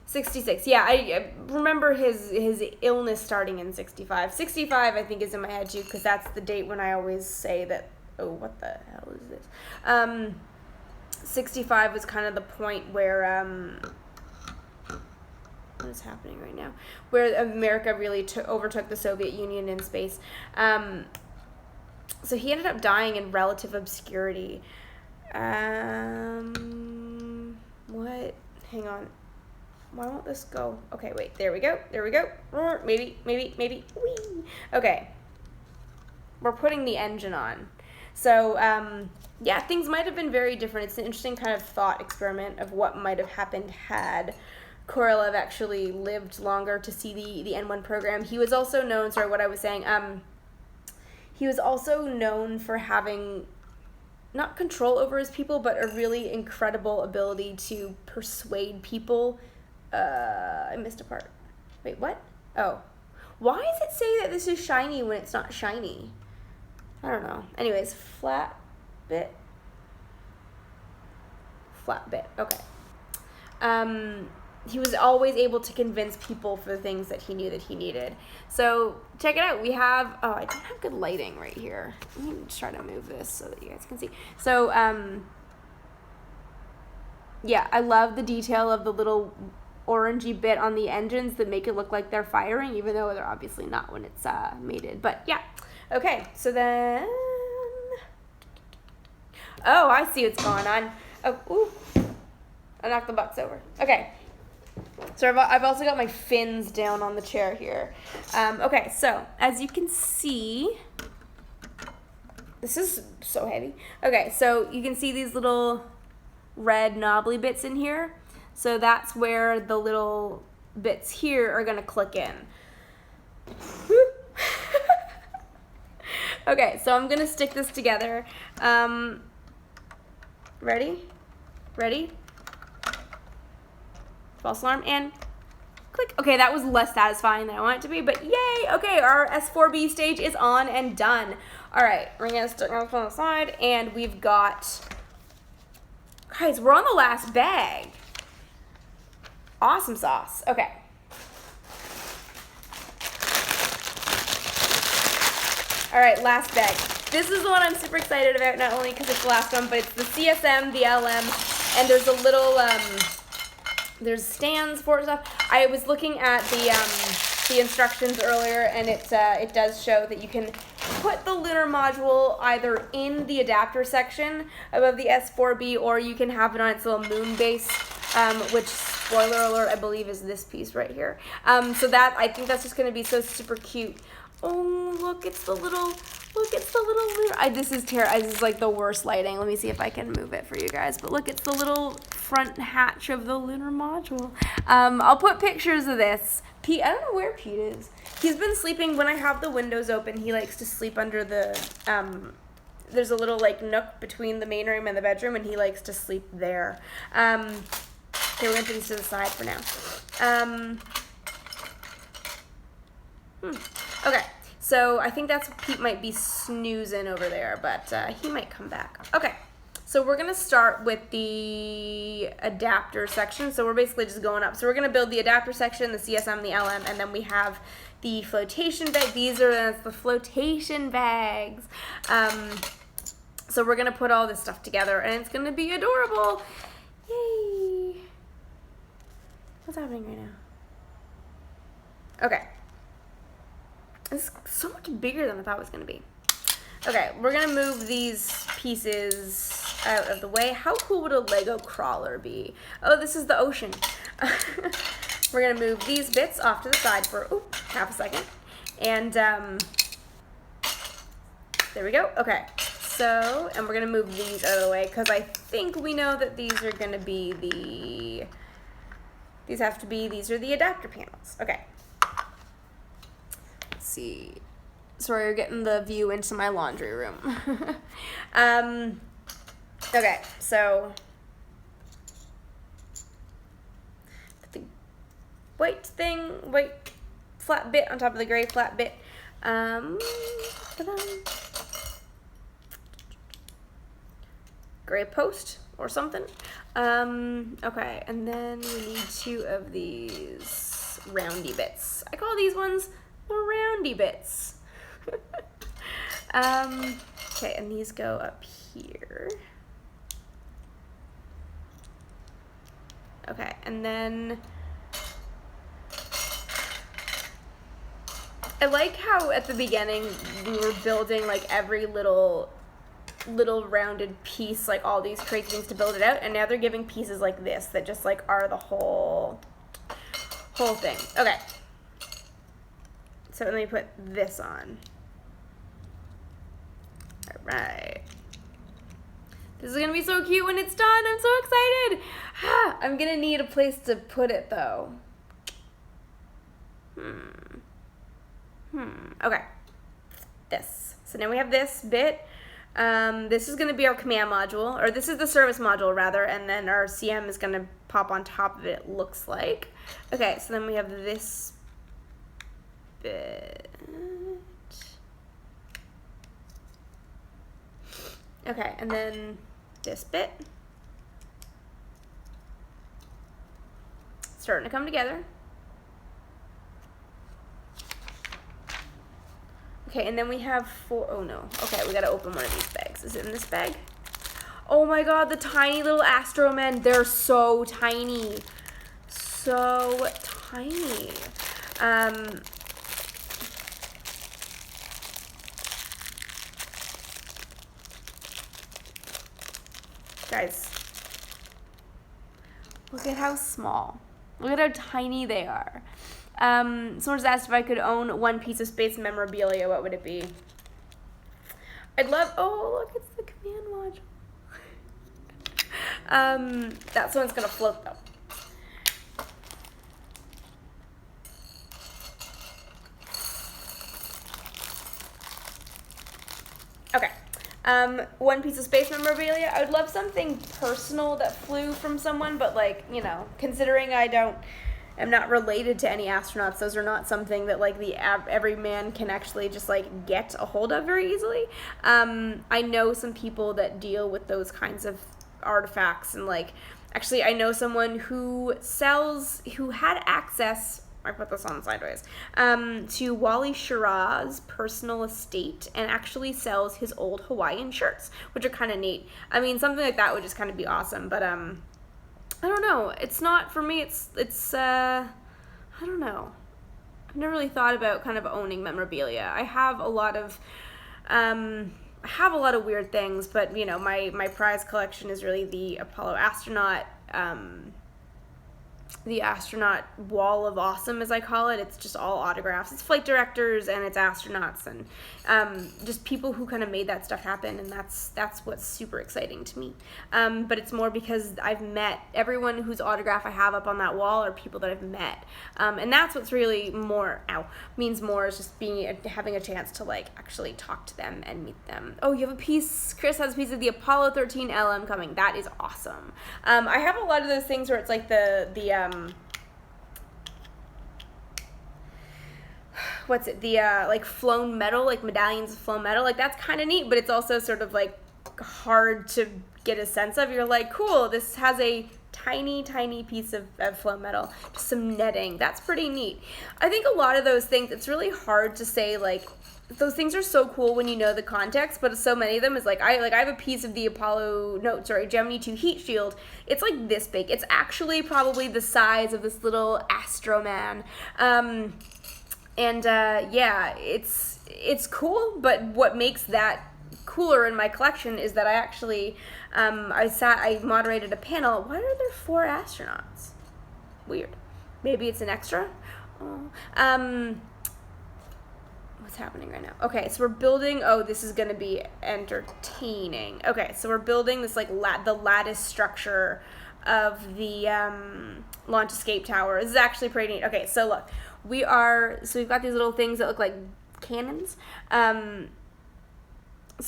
66. Yeah, I remember his illness starting in 65. 65, I think, is in my head too, because that's the date when I always say that, oh, what the hell is this? 65 was kind of the point where, what is happening right now? Where America really overtook the Soviet Union in space. So he ended up dying in relative obscurity. What? Hang on. Why won't this go? Okay, wait. There we go. Maybe. Whee! Okay. We're putting the engine on. So, yeah, things might have been very different. It's an interesting kind of thought experiment of what might have happened had Korolev actually lived longer to see the N1 program. He was also known, he was also known for having not control over his people, but a really incredible ability to persuade people. I missed a part. Wait, what? Oh. Why does it say that this is shiny when it's not shiny? I don't know. Anyways, flat bit. Flat bit, okay. He was always able to convince people for the things that he knew that he needed. So check it out. We have, oh, I don't have good lighting right here. Let me just try to move this so that you guys can see. So, yeah, I love the detail of the little orangey bit on the engines that make it look like they're firing, even though they're obviously not when it's mated. But yeah, okay, so then, oh, I see what's going on. Oh, ooh, I knocked the box over. Okay, so I've also got my fins down on the chair here. Okay, so as you can see, this is so heavy. Okay, so you can see these little red knobbly bits in here. So that's where the little bits here are gonna click in. Okay, so I'm gonna stick this together. Ready? Ready? False alarm and click. Okay, that was less satisfying than I want it to be, but yay! Okay, our S-IVB stage is on and done. All right, we're gonna stick this on the side, and we've got, guys, we're on the last bag. Awesome sauce. Okay. All right, last bag. This is the one I'm super excited about, not only because it's the last one, but it's the CSM, the LM, and there's a little, there's stands for it stuff. I was looking at the instructions earlier, and it does show that you can put the lunar module either in the adapter section above the S-IVB, or you can have it on its little moon base, which, spoiler alert, I believe is this piece right here. So that, I think that's just going to be so super cute. Oh, look, it's the little lunar, this is like the worst lighting. Let me see if I can move it for you guys. But look, it's the little front hatch of the lunar module. I'll put pictures of this. Pete, I don't know where Pete is. He's been sleeping when I have the windows open. He likes to sleep under the, there's a little like nook between the main room and the bedroom, and he likes to sleep there. Okay, we're gonna put these to the side for now. Okay, so I think that's Pete might be snoozing over there, but he might come back. Okay, so we're gonna start with the adapter section. So we're basically just going up. So we're gonna build the adapter section, the CSM, the LM, and then we have the flotation bag. These are the flotation bags. So we're gonna put all this stuff together, and it's gonna be adorable. Yay! What's happening right now? Okay. This is so much bigger than I thought it was going to be. Okay, we're going to move these pieces out of the way. How cool would a Lego crawler be? Oh, this is the ocean. We're going to move these bits off to the side for half a second. And there we go. Okay, so, and we're going to move these out of the way because I think we know that these are going to be these are the adapter panels. Okay. See. Sorry, you're getting the view into my laundry room. Okay, so the white flat bit on top of the gray flat bit. Gray post or something. Okay, and then we need 2 of these roundy bits. I call these ones the roundy bits. Okay, and these go up here. Okay, and then I like how at the beginning we were building like every little rounded piece, like all these crazy things to build it out, and now they're giving pieces like this that just like are the whole thing. Okay. So let me put this on. All right. This is gonna be so cute when it's done. I'm so excited. I'm gonna need a place to put it though. Okay. This. So now we have this bit. This is going to be our command module, or this is the service module rather, and then our CM is going to pop on top of it, it looks like. Okay, so then we have this bit. Okay, and then this bit. Starting to come together. Okay, and then we have oh no. Okay, we gotta open one of these bags. Is it in this bag? Oh my god, the tiny little Astromen. They're so tiny. So tiny. Guys, look at how small. Look at how tiny they are. Someone just asked if I could own one piece of space memorabilia, what would it be? I'd love, oh look, it's the command module. That one's gonna float though. Okay. One piece of space memorabilia. I would love something personal that flew from someone, but like, you know, considering I'm not related to any astronauts, those are not something that like every man can actually just like get a hold of very easily. I know some people that deal with those kinds of artifacts, and like, actually I know someone who had access, I put this on sideways, to Wally Schirra's personal estate, and actually sells his old Hawaiian shirts, which are kind of neat. I mean, something like that would just kind of be awesome, but I don't know. It's not, for me, it's I don't know. I've never really thought about kind of owning memorabilia. I have a lot of weird things, but, you know, my prize collection is really the Apollo astronaut, the astronaut wall of awesome, as I call it. It's just all autographs. It's flight directors and it's astronauts and just people who kind of made that stuff happen, and that's what's super exciting to me. But it's more because I've met everyone whose autograph I have up on that wall are people that I've met, and that's what's really means more, is just having a chance to like actually talk to them and meet them. Oh, you have a piece. Chris has a piece of the Apollo 13 LM coming. That is awesome. I have a lot of those things where it's like the what's it, the like flown metal, like medallions of flown metal, like that's kind of neat, but it's also sort of like hard to get a sense of. You're like, cool, this has a tiny piece of flown metal, just some netting. That's pretty neat. I think a lot of those things, it's really hard to say, like, those things are so cool when you know the context, but so many of them is like I have a piece of the Gemini 2 heat shield. It's like this big. It's actually probably the size of this little Astroman. Yeah, it's cool, but what makes that cooler in my collection is that I actually I moderated a panel. Why are there 4 astronauts? Weird. Maybe it's an extra. Oh. What's happening right now? Okay, so we're building, this is going to be entertaining. Okay, so we're building this like the lattice structure of the launch escape tower. This is actually pretty neat. Okay, so look, we've got these little things that look like cannons. So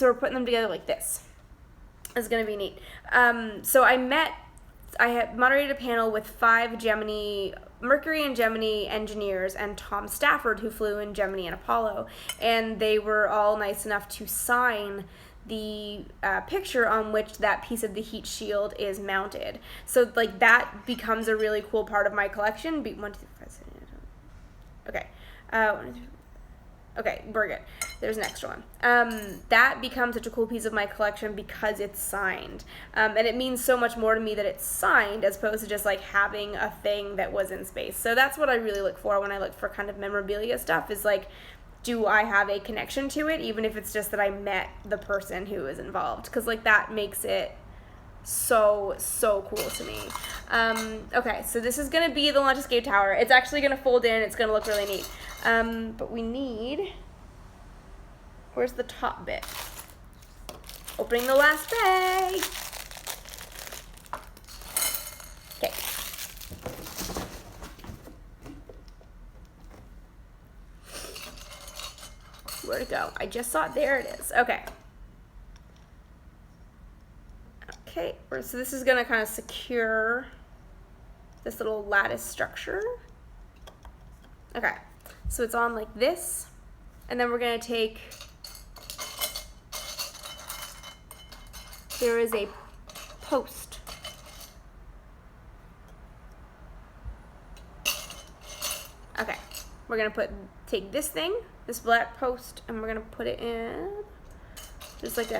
we're putting them together like this. It's going to be neat. So I had moderated a panel with 5 Mercury and Gemini engineers and Tom Stafford, who flew in Gemini and Apollo, and they were all nice enough to sign the picture on which that piece of the heat shield is mounted. So like that becomes a really cool part of my collection. 1, 2, 3, 4, 5, 6, 7, 8, 9. Okay. Okay, we're good. There's an extra one. That becomes such a cool piece of my collection because it's signed. And it means so much more to me that it's signed as opposed to just like having a thing that was in space. So that's what I really look for when I look for kind of memorabilia stuff, is like, do I have a connection to it, even if it's just that I met the person who is involved? Because like that makes it so cool to me. Okay, so this is going to be the launch escape tower. It's actually going to fold in. It's going to look really neat. But we need, where's the top bit? Opening the last bag. Okay. Where'd it go? I just saw it. There it is. Okay. Okay, so this is gonna kind of secure this little lattice structure. Okay, so it's on like this, and then we're gonna take, there is a post. Okay, we're gonna take this thing, this black post, and we're gonna put it in just like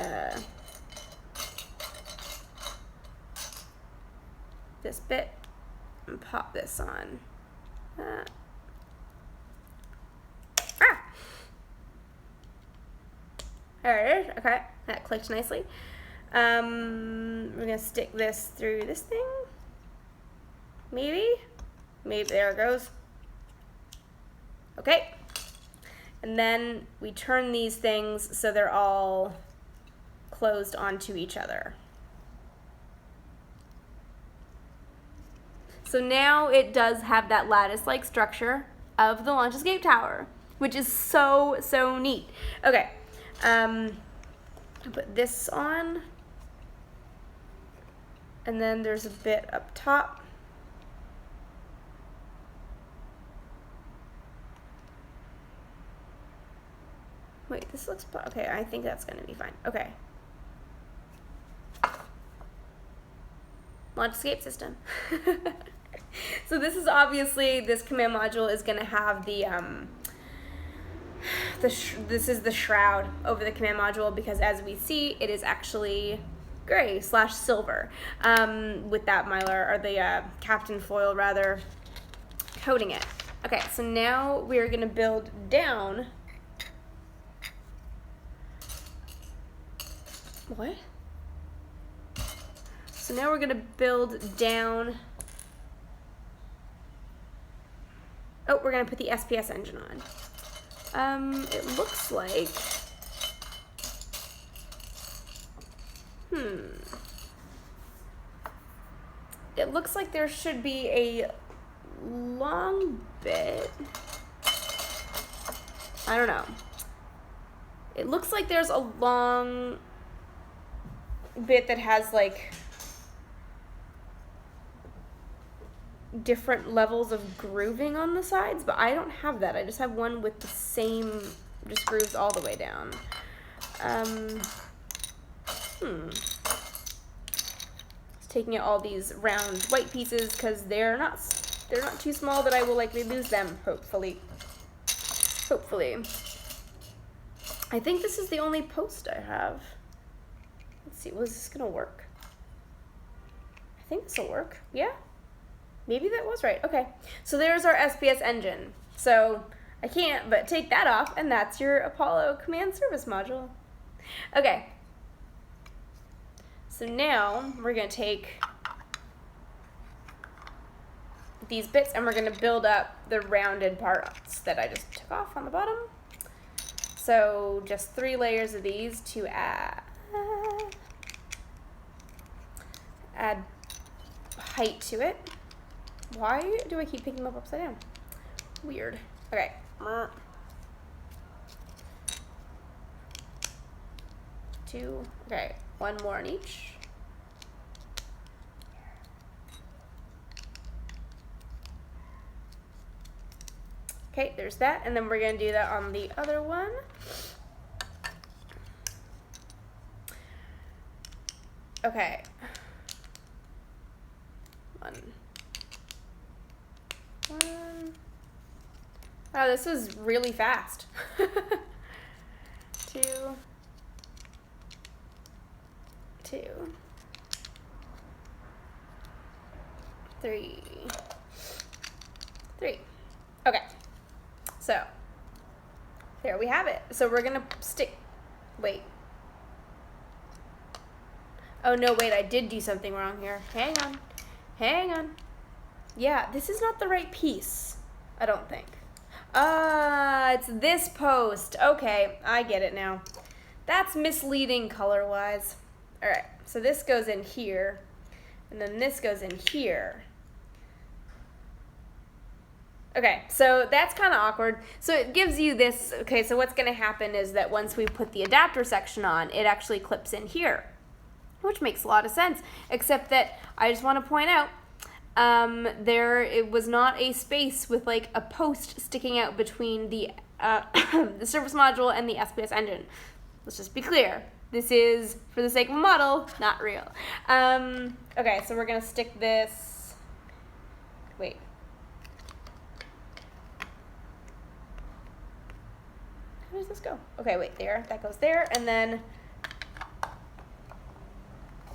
this bit, and pop this on. There it is. Okay, that clicked nicely. We're gonna stick this through this thing. Maybe there it goes. Okay, and then we turn these things so they're all closed onto each other. So now it does have that lattice-like structure of the launch escape tower, which is so, so neat. Okay, I'll put this on, and then there's a bit up top. Wait, this looks, okay, I think that's gonna be fine. Okay. Launch escape system. So this is obviously, this command module is gonna have the this is the shroud over the command module, because as we see, it is actually gray / silver with that mylar, or the captain foil rather, coating it. Okay, so now we're gonna build down. What? So now we're gonna build down. Oh, we're gonna put the SPS engine on. It looks like, it looks like there should be a long bit. I don't know. It looks like there's a long bit that has like different levels of grooving on the sides, but I don't have that. I just have one with the same, just grooves all the way down. Just taking out all these round white pieces because they're not too small that I will likely lose them, hopefully. I think this is the only post I have. Let's see, was this gonna work? I think this will work. Yeah? Maybe that was right. Okay. So there's our SPS engine. So I can't but take that off, and that's your Apollo command service module. Okay. So now we're going to take these bits and we're going to build up the rounded parts that I just took off on the bottom. So just 3 layers of these to add height to it. Why do I keep picking them up upside down? Weird. Okay. 2. Okay. 1 more on each. Okay, there's that. And then we're going to do that on the other one. Okay. 1. Wow, this was really fast. 2. 2. 3. 3. Okay. So, there we have it. So we're gonna stick, wait. Oh no, wait, I did do something wrong here. Hang on. Hang on. Yeah, this is not the right piece, I don't think. It's this post. Okay, I get it now. That's misleading color-wise. All right, so this goes in here, and then this goes in here. Okay, so that's kind of awkward. So it gives you this, okay, so what's going to happen is that once we put the adapter section on, it actually clips in here. which makes a lot of sense, except that I just want to point out it was not a space with like a post sticking out between the the service module and the SPS engine. Let's just be clear. This is, for the sake of a model, not real. Okay, so we're gonna stick this, wait. How does this go? Okay, wait, there, that goes there, and then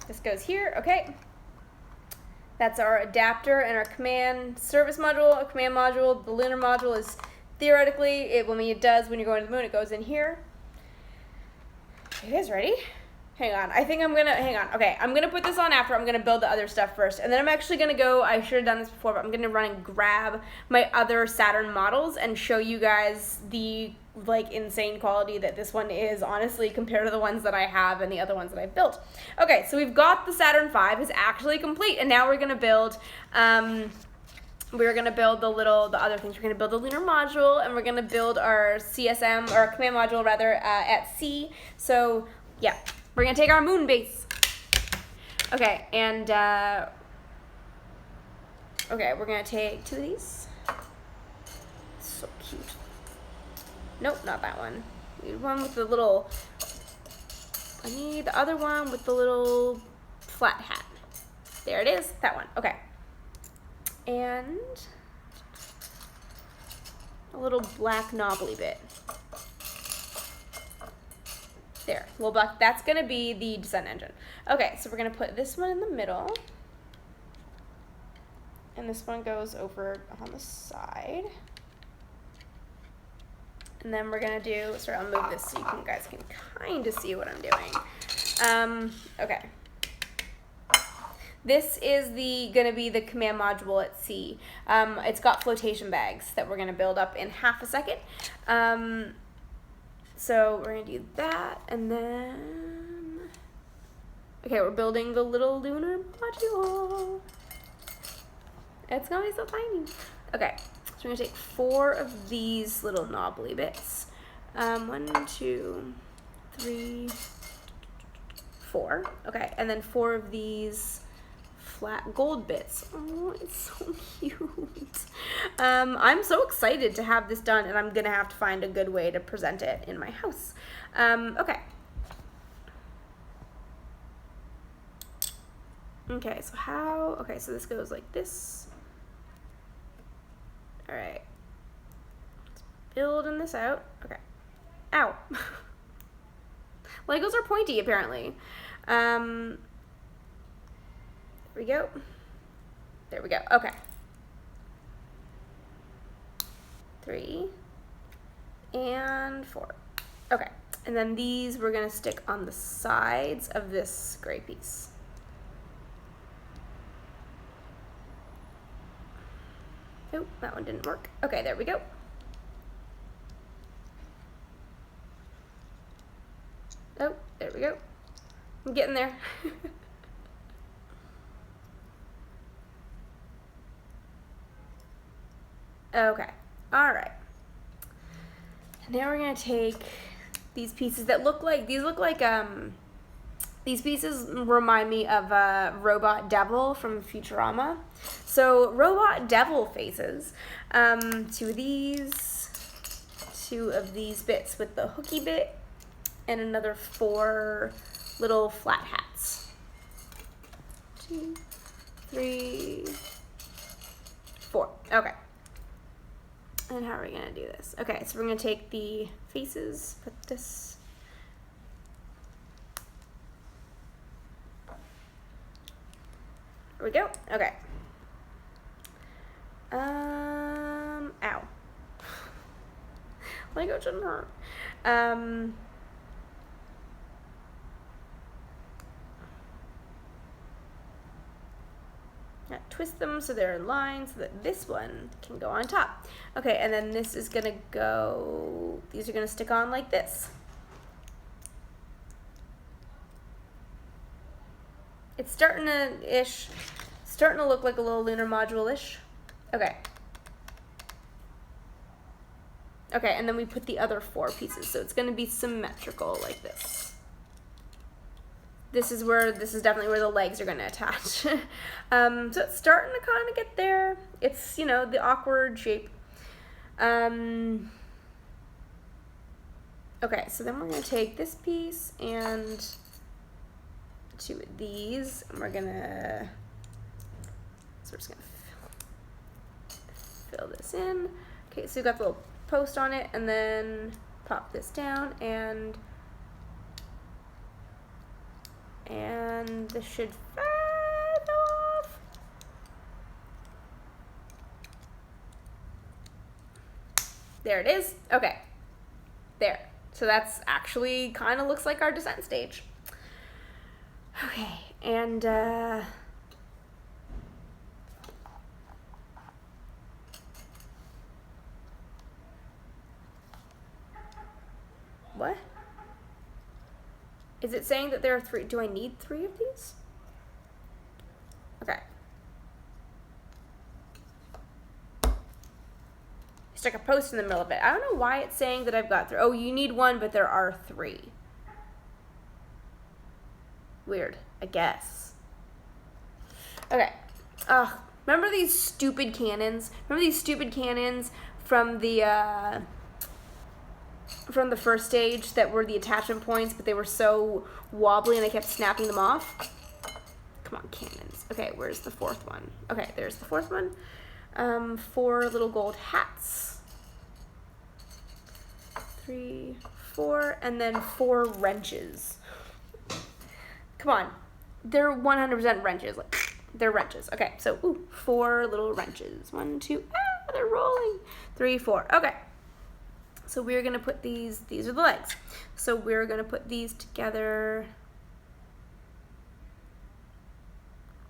this goes here, okay. That's our adapter and our command service module, a command module. The lunar module is theoretically, it does when you're going to the moon, it goes in here. You guys ready? Hang on, okay, I'm gonna put this on after. I'm gonna build the other stuff first, and then I'm actually gonna go, I should have done this before, but I'm gonna run and grab my other Saturn models and show you guys the like insane quality that this one is, honestly, compared to the ones that I have and the other ones that I've built. Okay, so we've got the Saturn V is actually complete, and now we're gonna build the other things. We're gonna build the lunar module, and we're gonna build our CSM, or command module rather, at sea. So yeah, we're gonna take our moon base. Okay, and okay, we're gonna take 2 of these. So cute. Nope, not that one. I need one with the little, I need the other one with the little flat hat. There it is, that one, okay. And a little black knobbly bit. There, little black, that's gonna be the descent engine. Okay, so we're gonna put this one in the middle. And this one goes over on the side. And then we're gonna do, sorry, I'll move this so you guys can kind of see what I'm doing. Okay. This is gonna be the command module at sea. It's got flotation bags that we're gonna build up in half a second. So we're gonna do that, and then, okay, we're building the little lunar module. It's gonna be so tiny. Okay, so we're gonna take 4 of these little knobbly bits. 1, 2, 3, 4. Okay, and then 4 of these flat gold bits. Oh, it's so cute. I'm so excited to have this done, and I'm gonna have to find a good way to present it in my house. Okay. Okay, so so this goes like this. All right. Let's building this out. Okay. Ow. Legos are pointy, apparently. There we go. There we go. Okay. 3 and 4. Okay. And then these we're gonna stick on the sides of this gray piece. Oh, that one didn't work. Okay, there we go. Oh, there we go. I'm getting there. Okay, all right. Now we're gonna take these pieces that look like, these pieces remind me of Robot Devil from Futurama. So Robot Devil faces, 2 of these, 2 of these bits with the hooky bit, and another 4 little flat hats. 2, 3, 4, okay. And how are we gonna do this? Okay, so we're gonna take the faces, put this. There we go, okay. Ow. Lego shouldn't hurt. Twist them so they're in line so that this one can go on top. Okay, and then this is gonna go, these are gonna stick on like this. It's starting to look like a little lunar module-ish. Okay. Okay, and then we put the other 4 pieces, so it's gonna be symmetrical like this. this is definitely where the legs are gonna attach. So it's starting to kind of get there. It's, you know, the awkward shape. Okay, so then we're gonna take this piece and two of these, and we're just gonna fill this in. Okay, so we've got the little post on it, and then pop this down, and this should fall off. There it is. Okay, there. So that's actually kind of looks like our descent stage. Okay, and what? Is it saying that there are 3? Do I need 3 of these? Okay. Stuck a post in the middle of it. I don't know why it's saying that I've got 3. Oh, you need 1, but there are 3. Weird, I guess. Okay. Remember these stupid cannons? Remember these stupid cannons from the first stage that were the attachment points, but they were so wobbly and I kept snapping them off? Come on, cannons. Okay, where's the 4th one? Okay, there's the 4th one. 4 little gold hats. 3, 4, and then 4 wrenches. Come on. They're 100% wrenches. Like, they're wrenches. Okay, so 4 little wrenches. 1, 2, they're rolling. 3, 4. Okay. So we're gonna put these are the legs. So we're gonna put these together.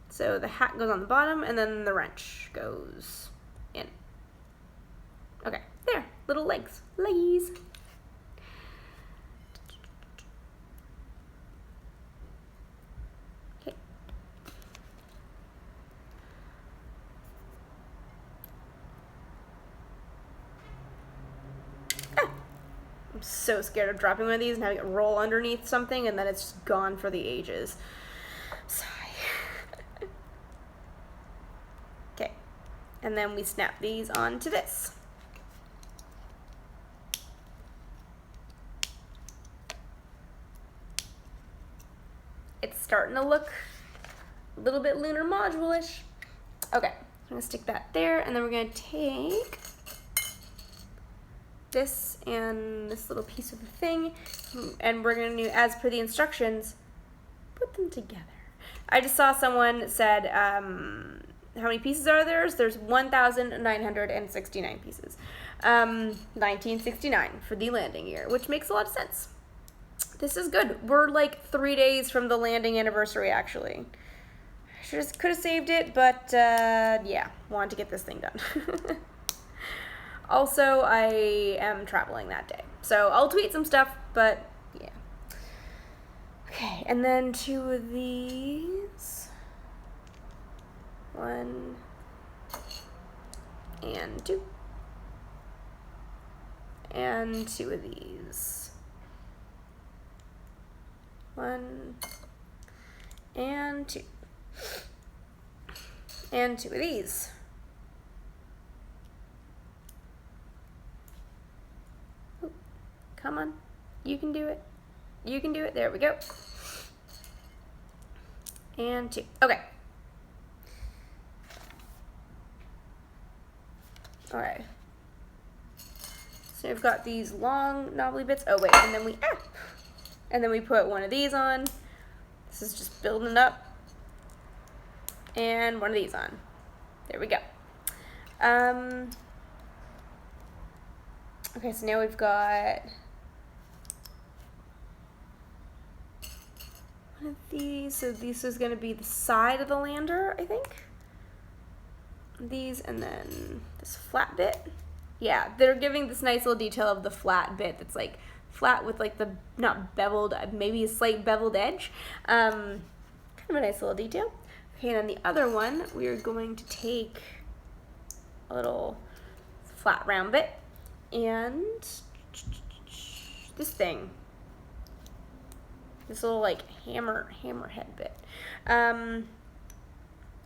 So the hat goes on the bottom, and then the wrench goes in. Okay, there, little legs, leggies. Okay. I'm so scared of dropping one of these and having it roll underneath something, and then it's just gone for the ages. Sigh. Okay, and then we snap these onto this. It's starting to look a little bit lunar module-ish. Okay, I'm gonna stick that there, and then we're gonna take this and this little piece of the thing, and we're gonna do, as per the instructions, put them together. I just saw someone said, how many pieces are there? There's 1,969 pieces. 1969 for the landing year, which makes a lot of sense. This is good. We're like 3 days from the landing anniversary, actually. Could have saved it, but yeah, wanted to get this thing done. Also, I am traveling that day, so I'll tweet some stuff, but yeah. Okay, and then 2 of these. 1 and 2. And 2 of these. 1 and 2. And 2 of these. Ooh, come on. You can do it. You can do it. There we go. And 2. Okay. Alright. So we've got these long knobbly bits. Oh wait, and then we put one of these on. This is just building up. And one of these on. There we go. Okay, so now we've got one of these. So this is going to be the side of the lander, I think. These, and then this flat bit. Yeah, they're giving this nice little detail of the flat bit that's like flat with like the, not beveled, maybe a slight beveled edge. Kind of a nice little detail. Okay, and then the other one, we are going to take a little flat round bit and this thing. This little like hammerhead bit.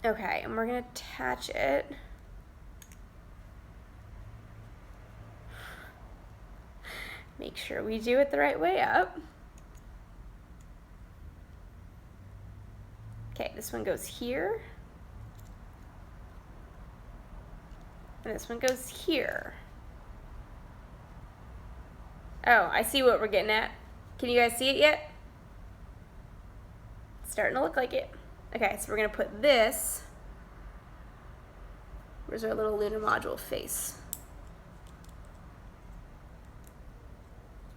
Okay, and we're gonna attach it. Make sure we do it the right way up. Okay, this one goes here. And this one goes here. Oh, I see what we're getting at. Can you guys see it yet? It's starting to look like it. Okay, so we're gonna put this. Where's our little lunar module face?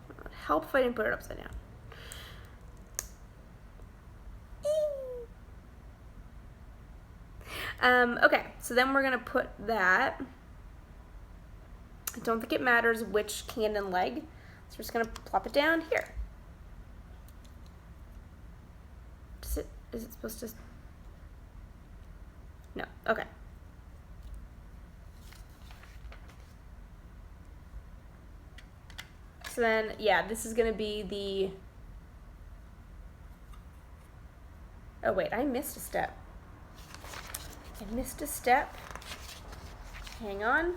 It would help if I didn't put it upside down. Okay, so then we're gonna put that. I don't think it matters which cannon leg, so we're just gonna plop it down here. Is it supposed to? No, okay. So then, yeah, this is gonna be the, oh wait, I missed a step. I missed a step. Hang on.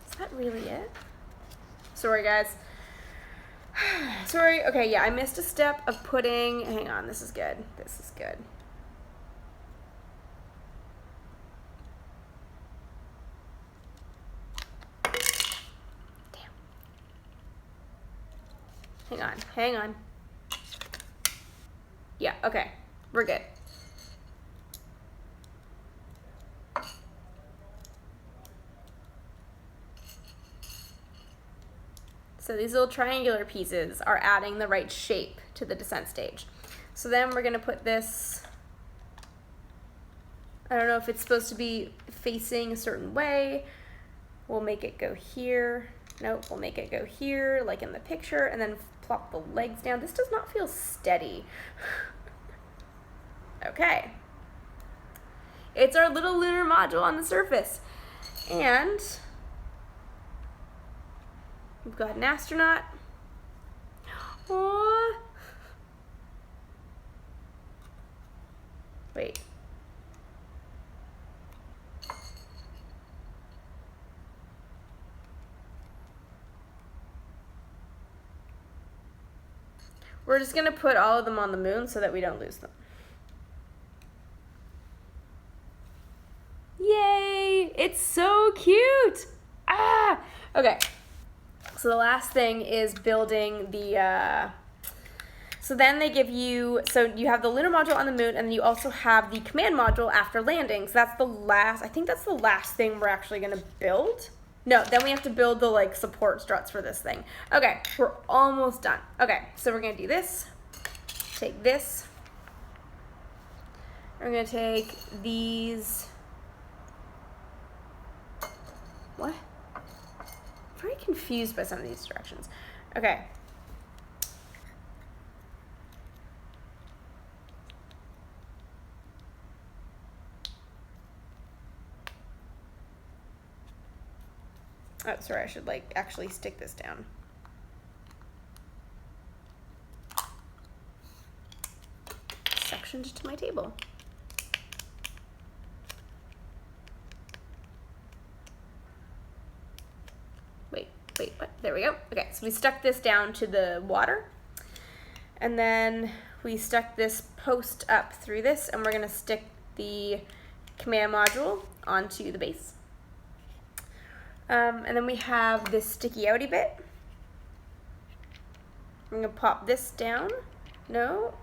Is that really it? Sorry, guys. Sorry. Okay, yeah, I missed a step of putting, hang on, this is good. This is good. Damn. Hang on. Yeah, okay. We're good. So these little triangular pieces are adding the right shape to the descent stage. So then we're gonna put this, I don't know if it's supposed to be facing a certain way. We'll make it go here. Nope, we'll make it go here, like in the picture, and then plop the legs down. This does not feel steady. Okay. It's our little lunar module on the surface. And we've got an astronaut. Aww. Wait. We're just gonna put all of them on the moon so that we don't lose them. Yay! It's so cute! Ah! Okay. So the last thing is building the, so then they give you, so you have the lunar module on the moon, and then you also have the command module after landing. So that's the last, I think that's the last thing we're actually gonna build. No, then we have to build the like support struts for this thing. Okay, we're almost done. Okay, so we're gonna do this, take this. We're gonna take these, what? I'm very confused by some of these directions. Okay. Oh, sorry, I should like actually stick this down. Sectioned to my table. Wait, what? There we go. Okay, so we stuck this down to the water, and then we stuck this post up through this, and we're gonna stick the command module onto the base. And then we have this sticky outy bit. I'm gonna pop this down. No.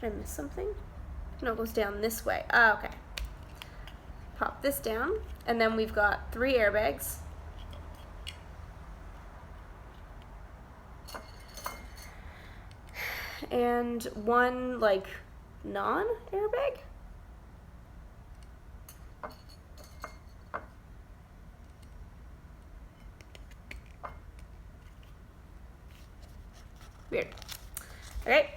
Did I miss something? No, it goes down this way. Ah, okay. Pop this down, and then we've got 3 airbags. And 1 like non-airbag. Weird. Okay.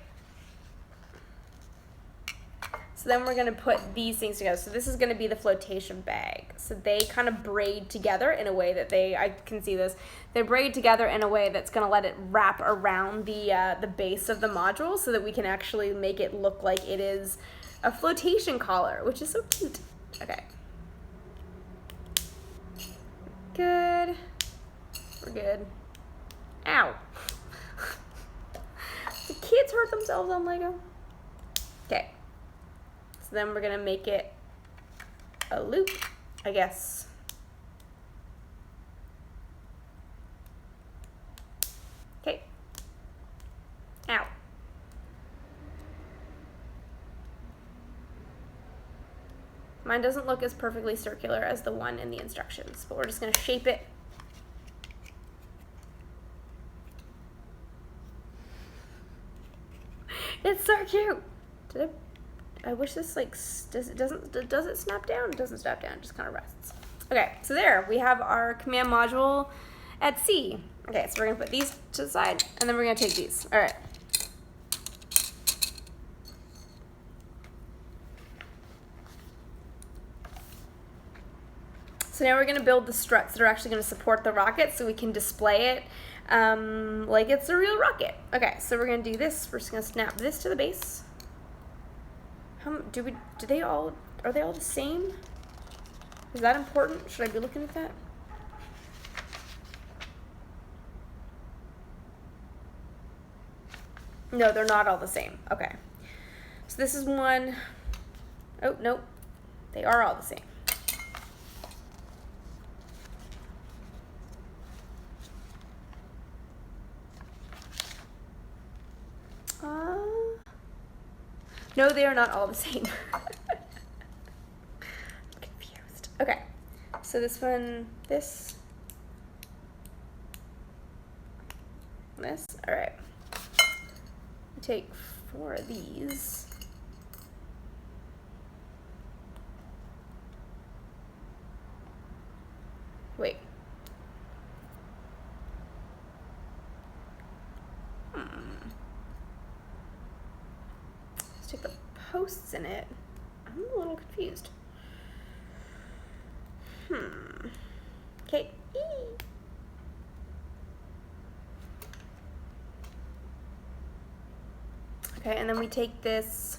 So then we're gonna put these things together. So this is gonna be the flotation bag. So they kind of braid together in a way that I can see this. They braid together in a way that's gonna let it wrap around the base of the module so that we can actually make it look like it is a flotation collar, which is so cute. Okay. Good. We're good. Ow. The kids hurt themselves on Lego. Okay. So then we're gonna make it a loop, I guess. Okay. Ow. Mine doesn't look as perfectly circular as the one in the instructions, but we're just gonna shape it. It's so cute. I wish this like does it snap down? It doesn't snap down. It just kind of rests. Okay, so there we have our command module at C. Okay, so we're gonna put these to the side, and then we're gonna take these. All right. So now we're gonna build the struts that are actually gonna support the rocket, so we can display it like it's a real rocket. Okay, so we're gonna do this. We're just gonna snap this to the base. Are they all the same? Is that important? Should I be looking at that? No, they're not all the same. Okay. So this is one. Oh, nope. They are all the same. No, they are not all the same. I'm confused. Okay, so this one, this, all right. Take 4 of these. Wait. Stick the posts in it. I'm a little confused. Okay. Okay, and then we take this.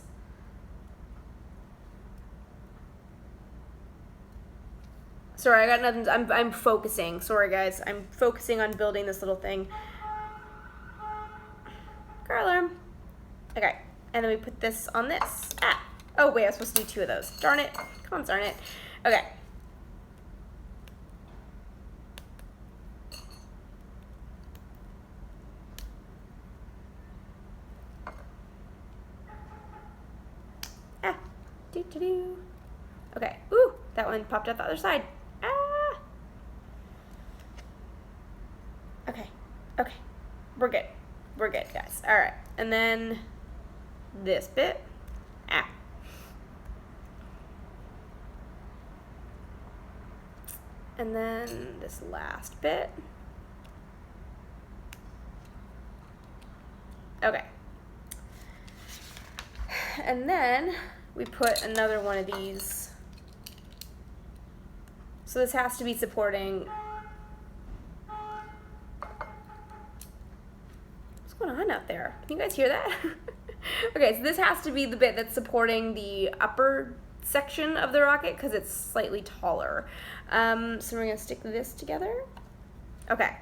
Sorry, I got nothing. I'm focusing. Sorry, guys. I'm focusing on building this little thing. Car alarm. Okay. And then we put this on this. Ah. Oh, wait, I was supposed to do 2 of those. Darn it. Come on, darn it. Okay. Ah. Do. Okay. Ooh, that one popped out the other side. Ah. Okay. Okay. We're good. We're good, guys. All right. And then this bit. Ah. And then this last bit. Okay. And then we put another one of these. So this has to be supporting. What's going on out there? Can you guys hear that? Okay, so this has to be the bit that's supporting the upper section of the rocket because it's slightly taller. So we're gonna stick this together. Okay,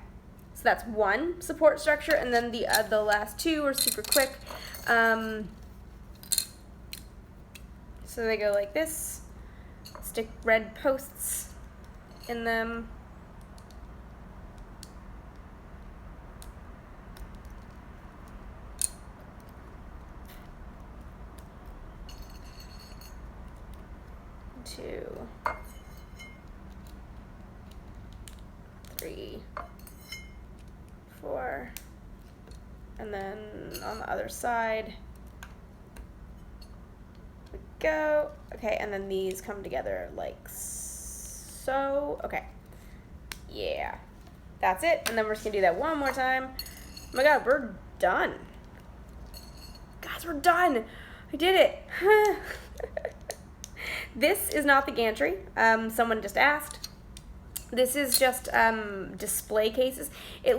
so that's one support structure, and then the last 2 are super quick. So they go like this. Stick red posts in them. Two, 3, 4, and then on the other side we go. Okay, and then these come together like so. Okay, yeah, that's it. And then we're just gonna do that one more time. Oh my god, we're done. Guys, we're done. I did it. This is not the gantry. Someone just asked. This is just display cases. It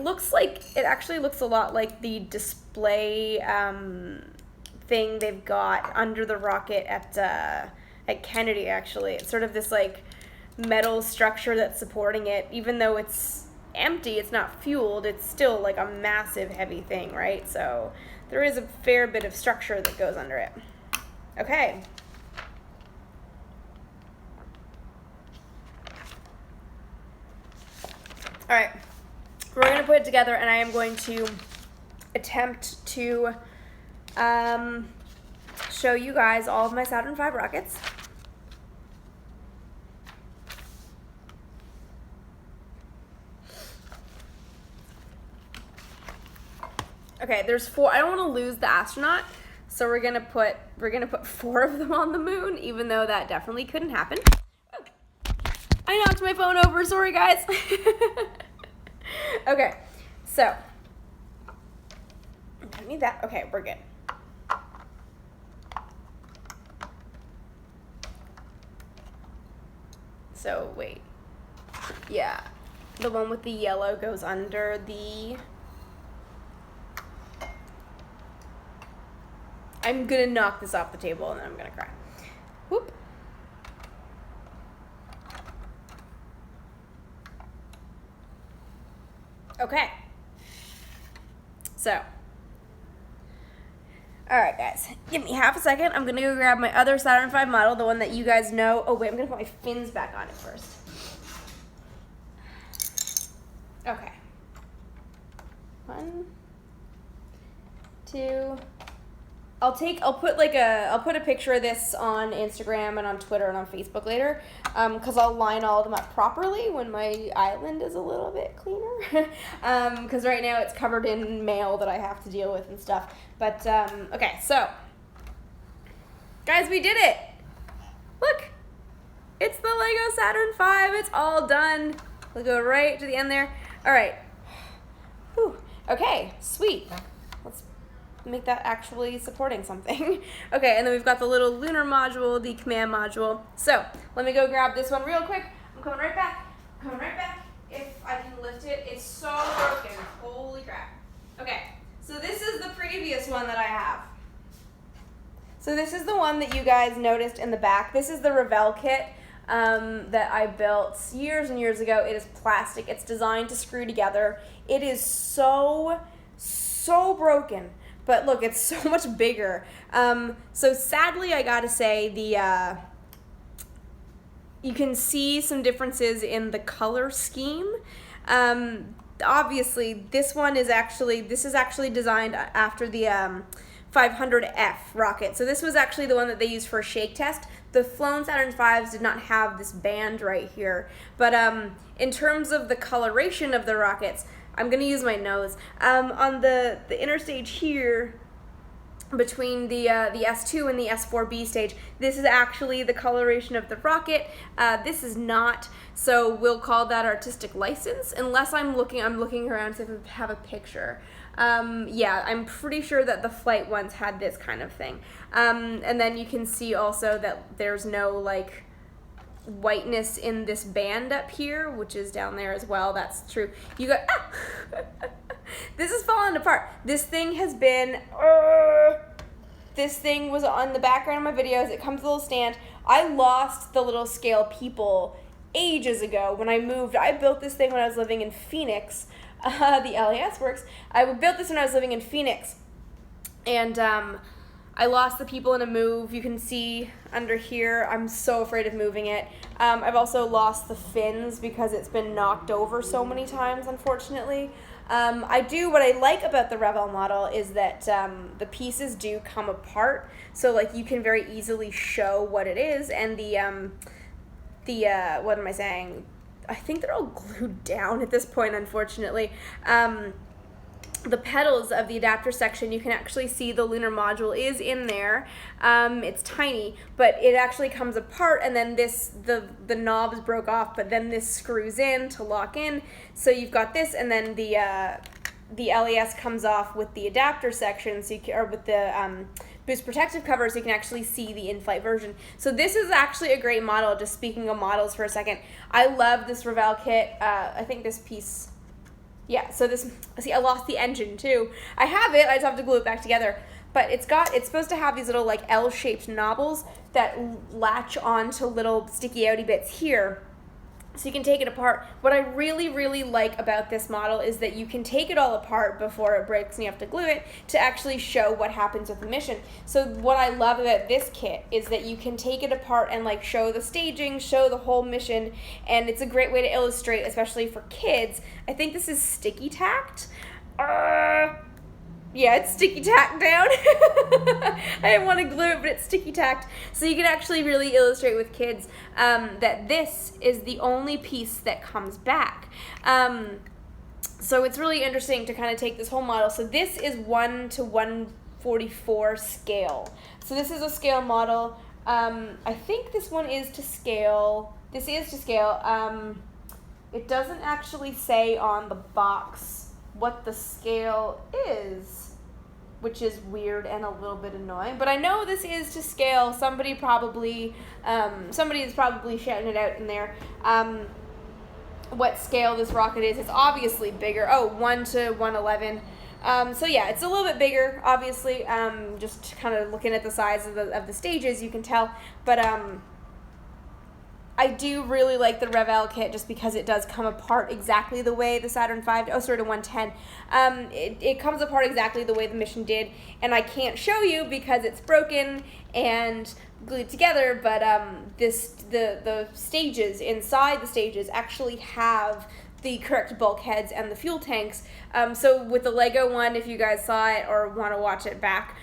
actually looks a lot like the display thing they've got under the rocket at Kennedy, actually. It's sort of this like metal structure that's supporting it. Even though it's empty, it's not fueled, it's still like a massive heavy thing, right? So there is a fair bit of structure that goes under it. Okay. All right, we're going to put it together, and I am going to attempt to show you guys all of my Saturn V rockets. Okay, there's 4. I don't want to lose the astronaut, so we're gonna put 4 of them on the moon, even though that definitely couldn't happen. I knocked my phone over, sorry guys. Okay, so, I need that, okay, we're good. So, wait, yeah, the one with the yellow goes under the, I'm gonna knock this off the table and then I'm gonna cry. Whoop. Okay, so, all right guys, give me half a second. I'm gonna go grab my other Saturn V model, the one that you guys know. Oh wait, I'm gonna put my fins back on it first. Okay, 1, 2, I'll put a picture of this on Instagram and on Twitter and on Facebook later, because I'll line all of them up properly when my island is a little bit cleaner, because right now it's covered in mail that I have to deal with and stuff. But, okay, so, guys, we did it! Look! It's the Lego Saturn V, it's all done. We'll go right to the end there. All right. Whew. Okay, sweet. Let's make that actually supporting something. Okay, and then we've got the little lunar module, the command module. So let me go grab this one real quick. I'm coming right back. If I can lift it. It's so broken. Holy crap. Okay, so this is the previous one that I have. So this is the one that you guys noticed in the back. This is the Revell kit that I built years and years ago. It is plastic. It's designed to screw together. It is so broken. But look, it's so much bigger. So sadly, I gotta say, you can see some differences in the color scheme. Obviously, this is actually designed after the 500F rocket. So this was actually the one that they used for a shake test. The flown Saturn V's did not have this band right here. But in terms of the coloration of the rockets, I'm going to use my nose. On the inner stage here, between the S2 and the S4B stage, this is actually the coloration of the rocket. This is not, so we'll call that artistic license, unless I'm looking around to see if I have a picture. Yeah, I'm pretty sure that the flight ones had this kind of thing. And then you can see also that there's no, like, whiteness in this band up here, which is down there as well. That's true. You got this is falling apart. This thing has been this thing was on the background of my videos. It comes with a little stand. I lost the little scale people ages ago when I moved. I built this thing when I was living in Phoenix. The LAS works. I built this when I was living in Phoenix, and I lost the people in a move. You can see under here, I'm so afraid of moving it. I've also lost the fins because it's been knocked over so many times, unfortunately. What I like about the Revell model is that the pieces do come apart, so like you can very easily show what it is, and what am I saying? I think they're all glued down at this point, unfortunately. The pedals of the adapter section, you can actually see the lunar module is in there. It's tiny, but it actually comes apart, and then the knobs broke off, but then this screws in to lock in. So you've got this, and then the LES comes off with the adapter section, so or with the boost protective cover so you can actually see the in-flight version. So this is actually a great model. Just speaking of models for a second, I love this Revell kit. I think this piece, yeah, so this, see, I lost the engine too. I have it, I just have to glue it back together. But it's supposed to have these little like L-shaped knobbles that latch onto little sticky outy bits here. So you can take it apart. What I really, really like about this model is that you can take it all apart before it breaks and you have to glue it to actually show what happens with the mission. So what I love about this kit is that you can take it apart and like show the staging, show the whole mission, and it's a great way to illustrate, especially for kids. I think this is sticky tacked. Yeah, it's sticky tacked down. I didn't want to glue it, but it's sticky tacked. So you can actually really illustrate with kids that this is the only piece that comes back. So it's really interesting to kind of take this whole model. So this is 1:144 scale. So this is a scale model. I think this one is to scale. This is to scale. It doesn't actually say on the box what the scale is, which is weird and a little bit annoying, but I know this is to scale. Somebody is probably shouting it out in there. What scale this rocket is? It's obviously bigger. Oh, 1:111. So yeah, it's a little bit bigger, obviously. Just kind of looking at the size of the stages, you can tell. But I do really like the Revell kit just because it does come apart exactly the way the Saturn V, the 110. It comes apart exactly the way the mission did, and I can't show you because it's broken and glued together, but the stages, inside the stages, actually have the correct bulkheads and the fuel tanks. So with the Lego one, if you guys saw it or want to watch it back,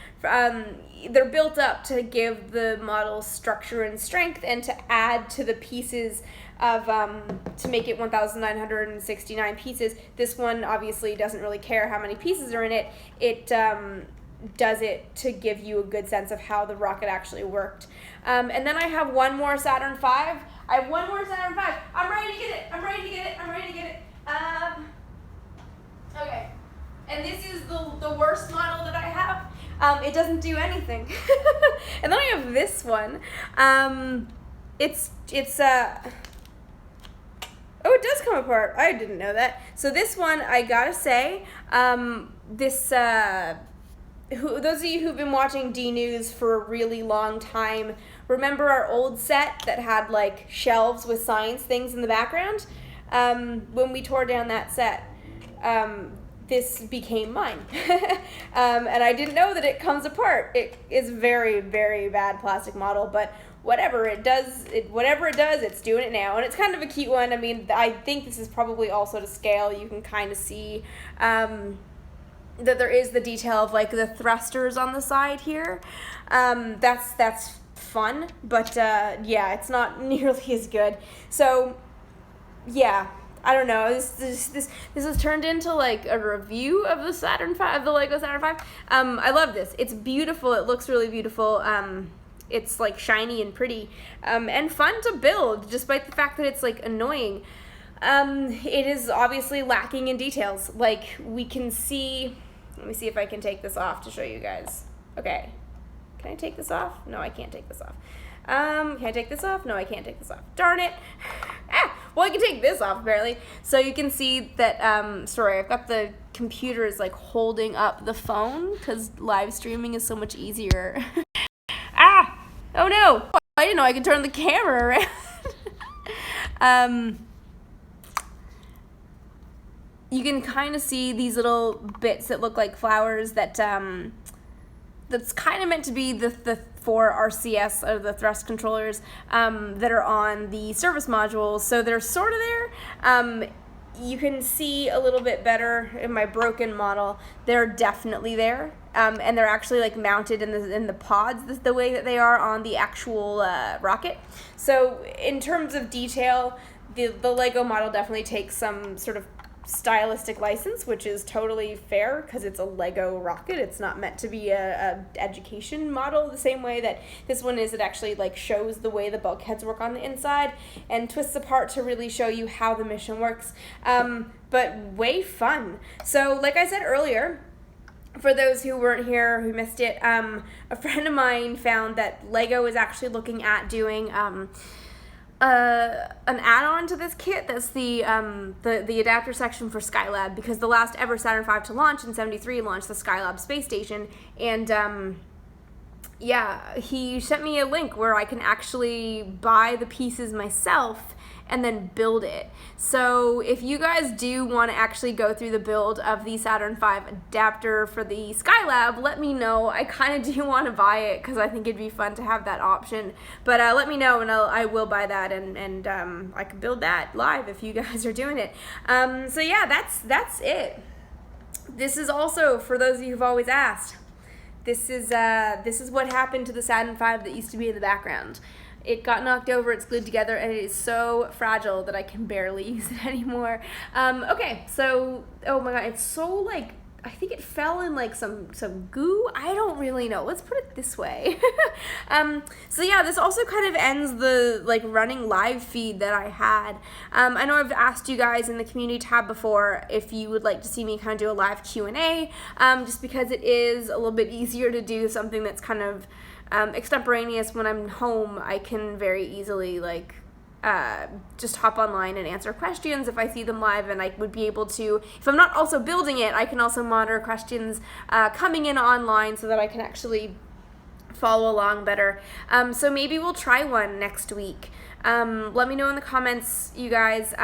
they're built up to give the model structure and strength and to add to the pieces of, to make it 1,969 pieces. This one obviously doesn't really care how many pieces are in it. It does it to give you a good sense of how the rocket actually worked. And then I have one more Saturn V. I have one more Saturn V. I'm ready to get it. I'm ready to get it. I'm ready to get it. Okay. And this is the worst model that I have. It doesn't do anything. And then I have this one. Oh, it does come apart. I didn't know that. So this one, I gotta say, those of you who've been watching D News for a really long time, remember our old set that had like shelves with science things in the background? When we tore down that set, this became mine. And I didn't know that it comes apart. It is very, very bad plastic model, but whatever it does, it's doing it now. And it's kind of a cute one. I mean, I think this is probably also to scale. You can kind of see that there is the detail of like the thrusters on the side here. That's fun, but yeah, it's not nearly as good. So yeah, I don't know. This has turned into like a review of the Saturn V, of the Lego Saturn V. I love this. It's beautiful. It looks really beautiful. It's like shiny and pretty, and fun to build, despite the fact that it's like annoying. It is obviously lacking in details. Like we can see. Let me see if I can take this off to show you guys. Okay. Can I take this off? No, I can't take this off. Can I take this off? No, I can't take this off. Darn it. Well, I can take this off, apparently. So you can see that, sorry, I've got the computer is like holding up the phone because live streaming is so much easier. Oh no. I didn't know I could turn the camera around. You can kind of see these little bits that look like flowers that, that's kind of meant to be the four RCS, or the thrust controllers, that are on the service modules. So they're sort of there. You can see a little bit better in my broken model. They're definitely there. And they're actually like mounted in the pods the way that they are on the actual rocket. So in terms of detail, the Lego model definitely takes some sort of stylistic license, which is totally fair because it's a Lego rocket. It's not meant to be a education model the same way that this one is. It actually like shows the way the bulkheads work on the inside and twists apart to really show you how the mission works. But way fun. So like I said earlier, for those who weren't here, who missed it, a friend of mine found that Lego is actually looking at doing an add-on to this kit that's the adapter section for Skylab, because the last ever Saturn V to launch in '73 launched the Skylab space station, and yeah, he sent me a link where I can actually buy the pieces myself and then build it. So if you guys do want to actually go through the build of the Saturn V adapter for the Skylab, let me know. I kind of do want to buy it because I think it'd be fun to have that option. But let me know, and I will buy that, and I can build that live if you guys are doing it. So yeah, that's it. This is also, for those of you who've always asked, this is what happened to the Saturn V that used to be in the background. It got knocked over, it's glued together, and it is so fragile that I can barely use it anymore. Okay, so, oh my god, it's so, like, I think it fell in, like, some goo? I don't really know. Let's put it this way. So yeah, this also kind of ends the, like, running live feed that I had. I know I've asked you guys in the community tab before if you would like to see me kind of do a live Q&A, just because it is a little bit easier to do something that's kind of extemporaneous. When I'm home, I can very easily, like, just hop online and answer questions if I see them live, and I would be able to, if I'm not also building it, I can also monitor questions coming in online so that I can actually follow along better. So maybe we'll try one next week. Let me know in the comments, you guys,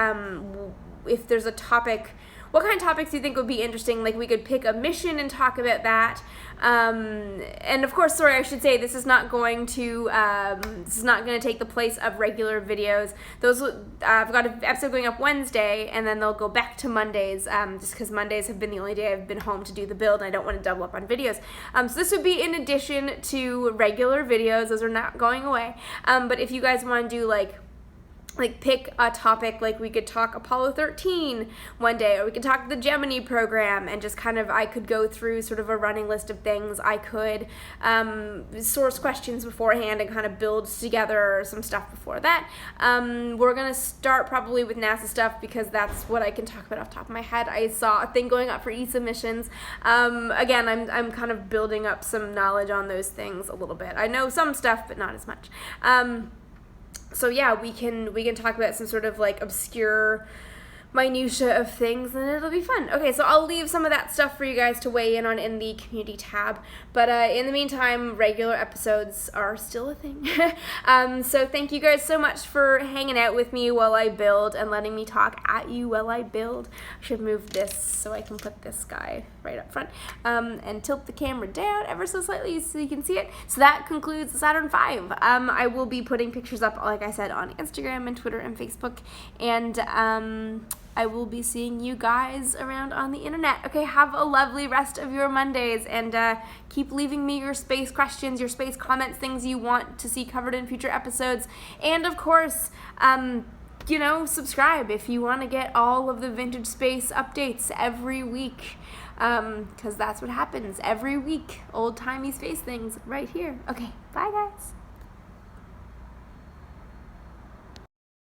if there's a topic. What kind of topics do you think would be interesting? Like, we could pick a mission and talk about that. And of course, sorry, I should say this is not going to take the place of regular videos. Those I've got an episode going up Wednesday, and then they'll go back to Mondays, just because Mondays have been the only day I've been home to do the build, and I don't want to double up on videos. So this would be in addition to regular videos. Those are not going away. But if you guys want to do like pick a topic, like we could talk Apollo 13 one day, or we could talk the Gemini program, and just kind of, I could go through sort of a running list of things. I could source questions beforehand and kind of build together some stuff before that. We're going to start probably with NASA stuff, because that's what I can talk about off the top of my head. I saw a thing going up for ESA missions. Again, I'm kind of building up some knowledge on those things a little bit. I know some stuff, but not as much. So yeah, we can talk about some sort of like obscure minutia of things, and it'll be fun. Okay, so I'll leave some of that stuff for you guys to weigh in on in the community tab, but in the meantime, regular episodes are still a thing. So thank you guys so much for hanging out with me while I build and letting me talk at you while I build. I should move this so I can put this guy right up front, and tilt the camera down ever so slightly so you can see it. So that concludes the Saturn V. I will be putting pictures up, like I said, on Instagram and Twitter and Facebook, and I will be seeing you guys around on the internet. Okay, have a lovely rest of your Mondays, and keep leaving me your space questions, your space comments, things you want to see covered in future episodes. And of course, you know, subscribe if you want to get all of the vintage space updates every week, because that's what happens every week. Old-timey space things right here. Okay, bye guys.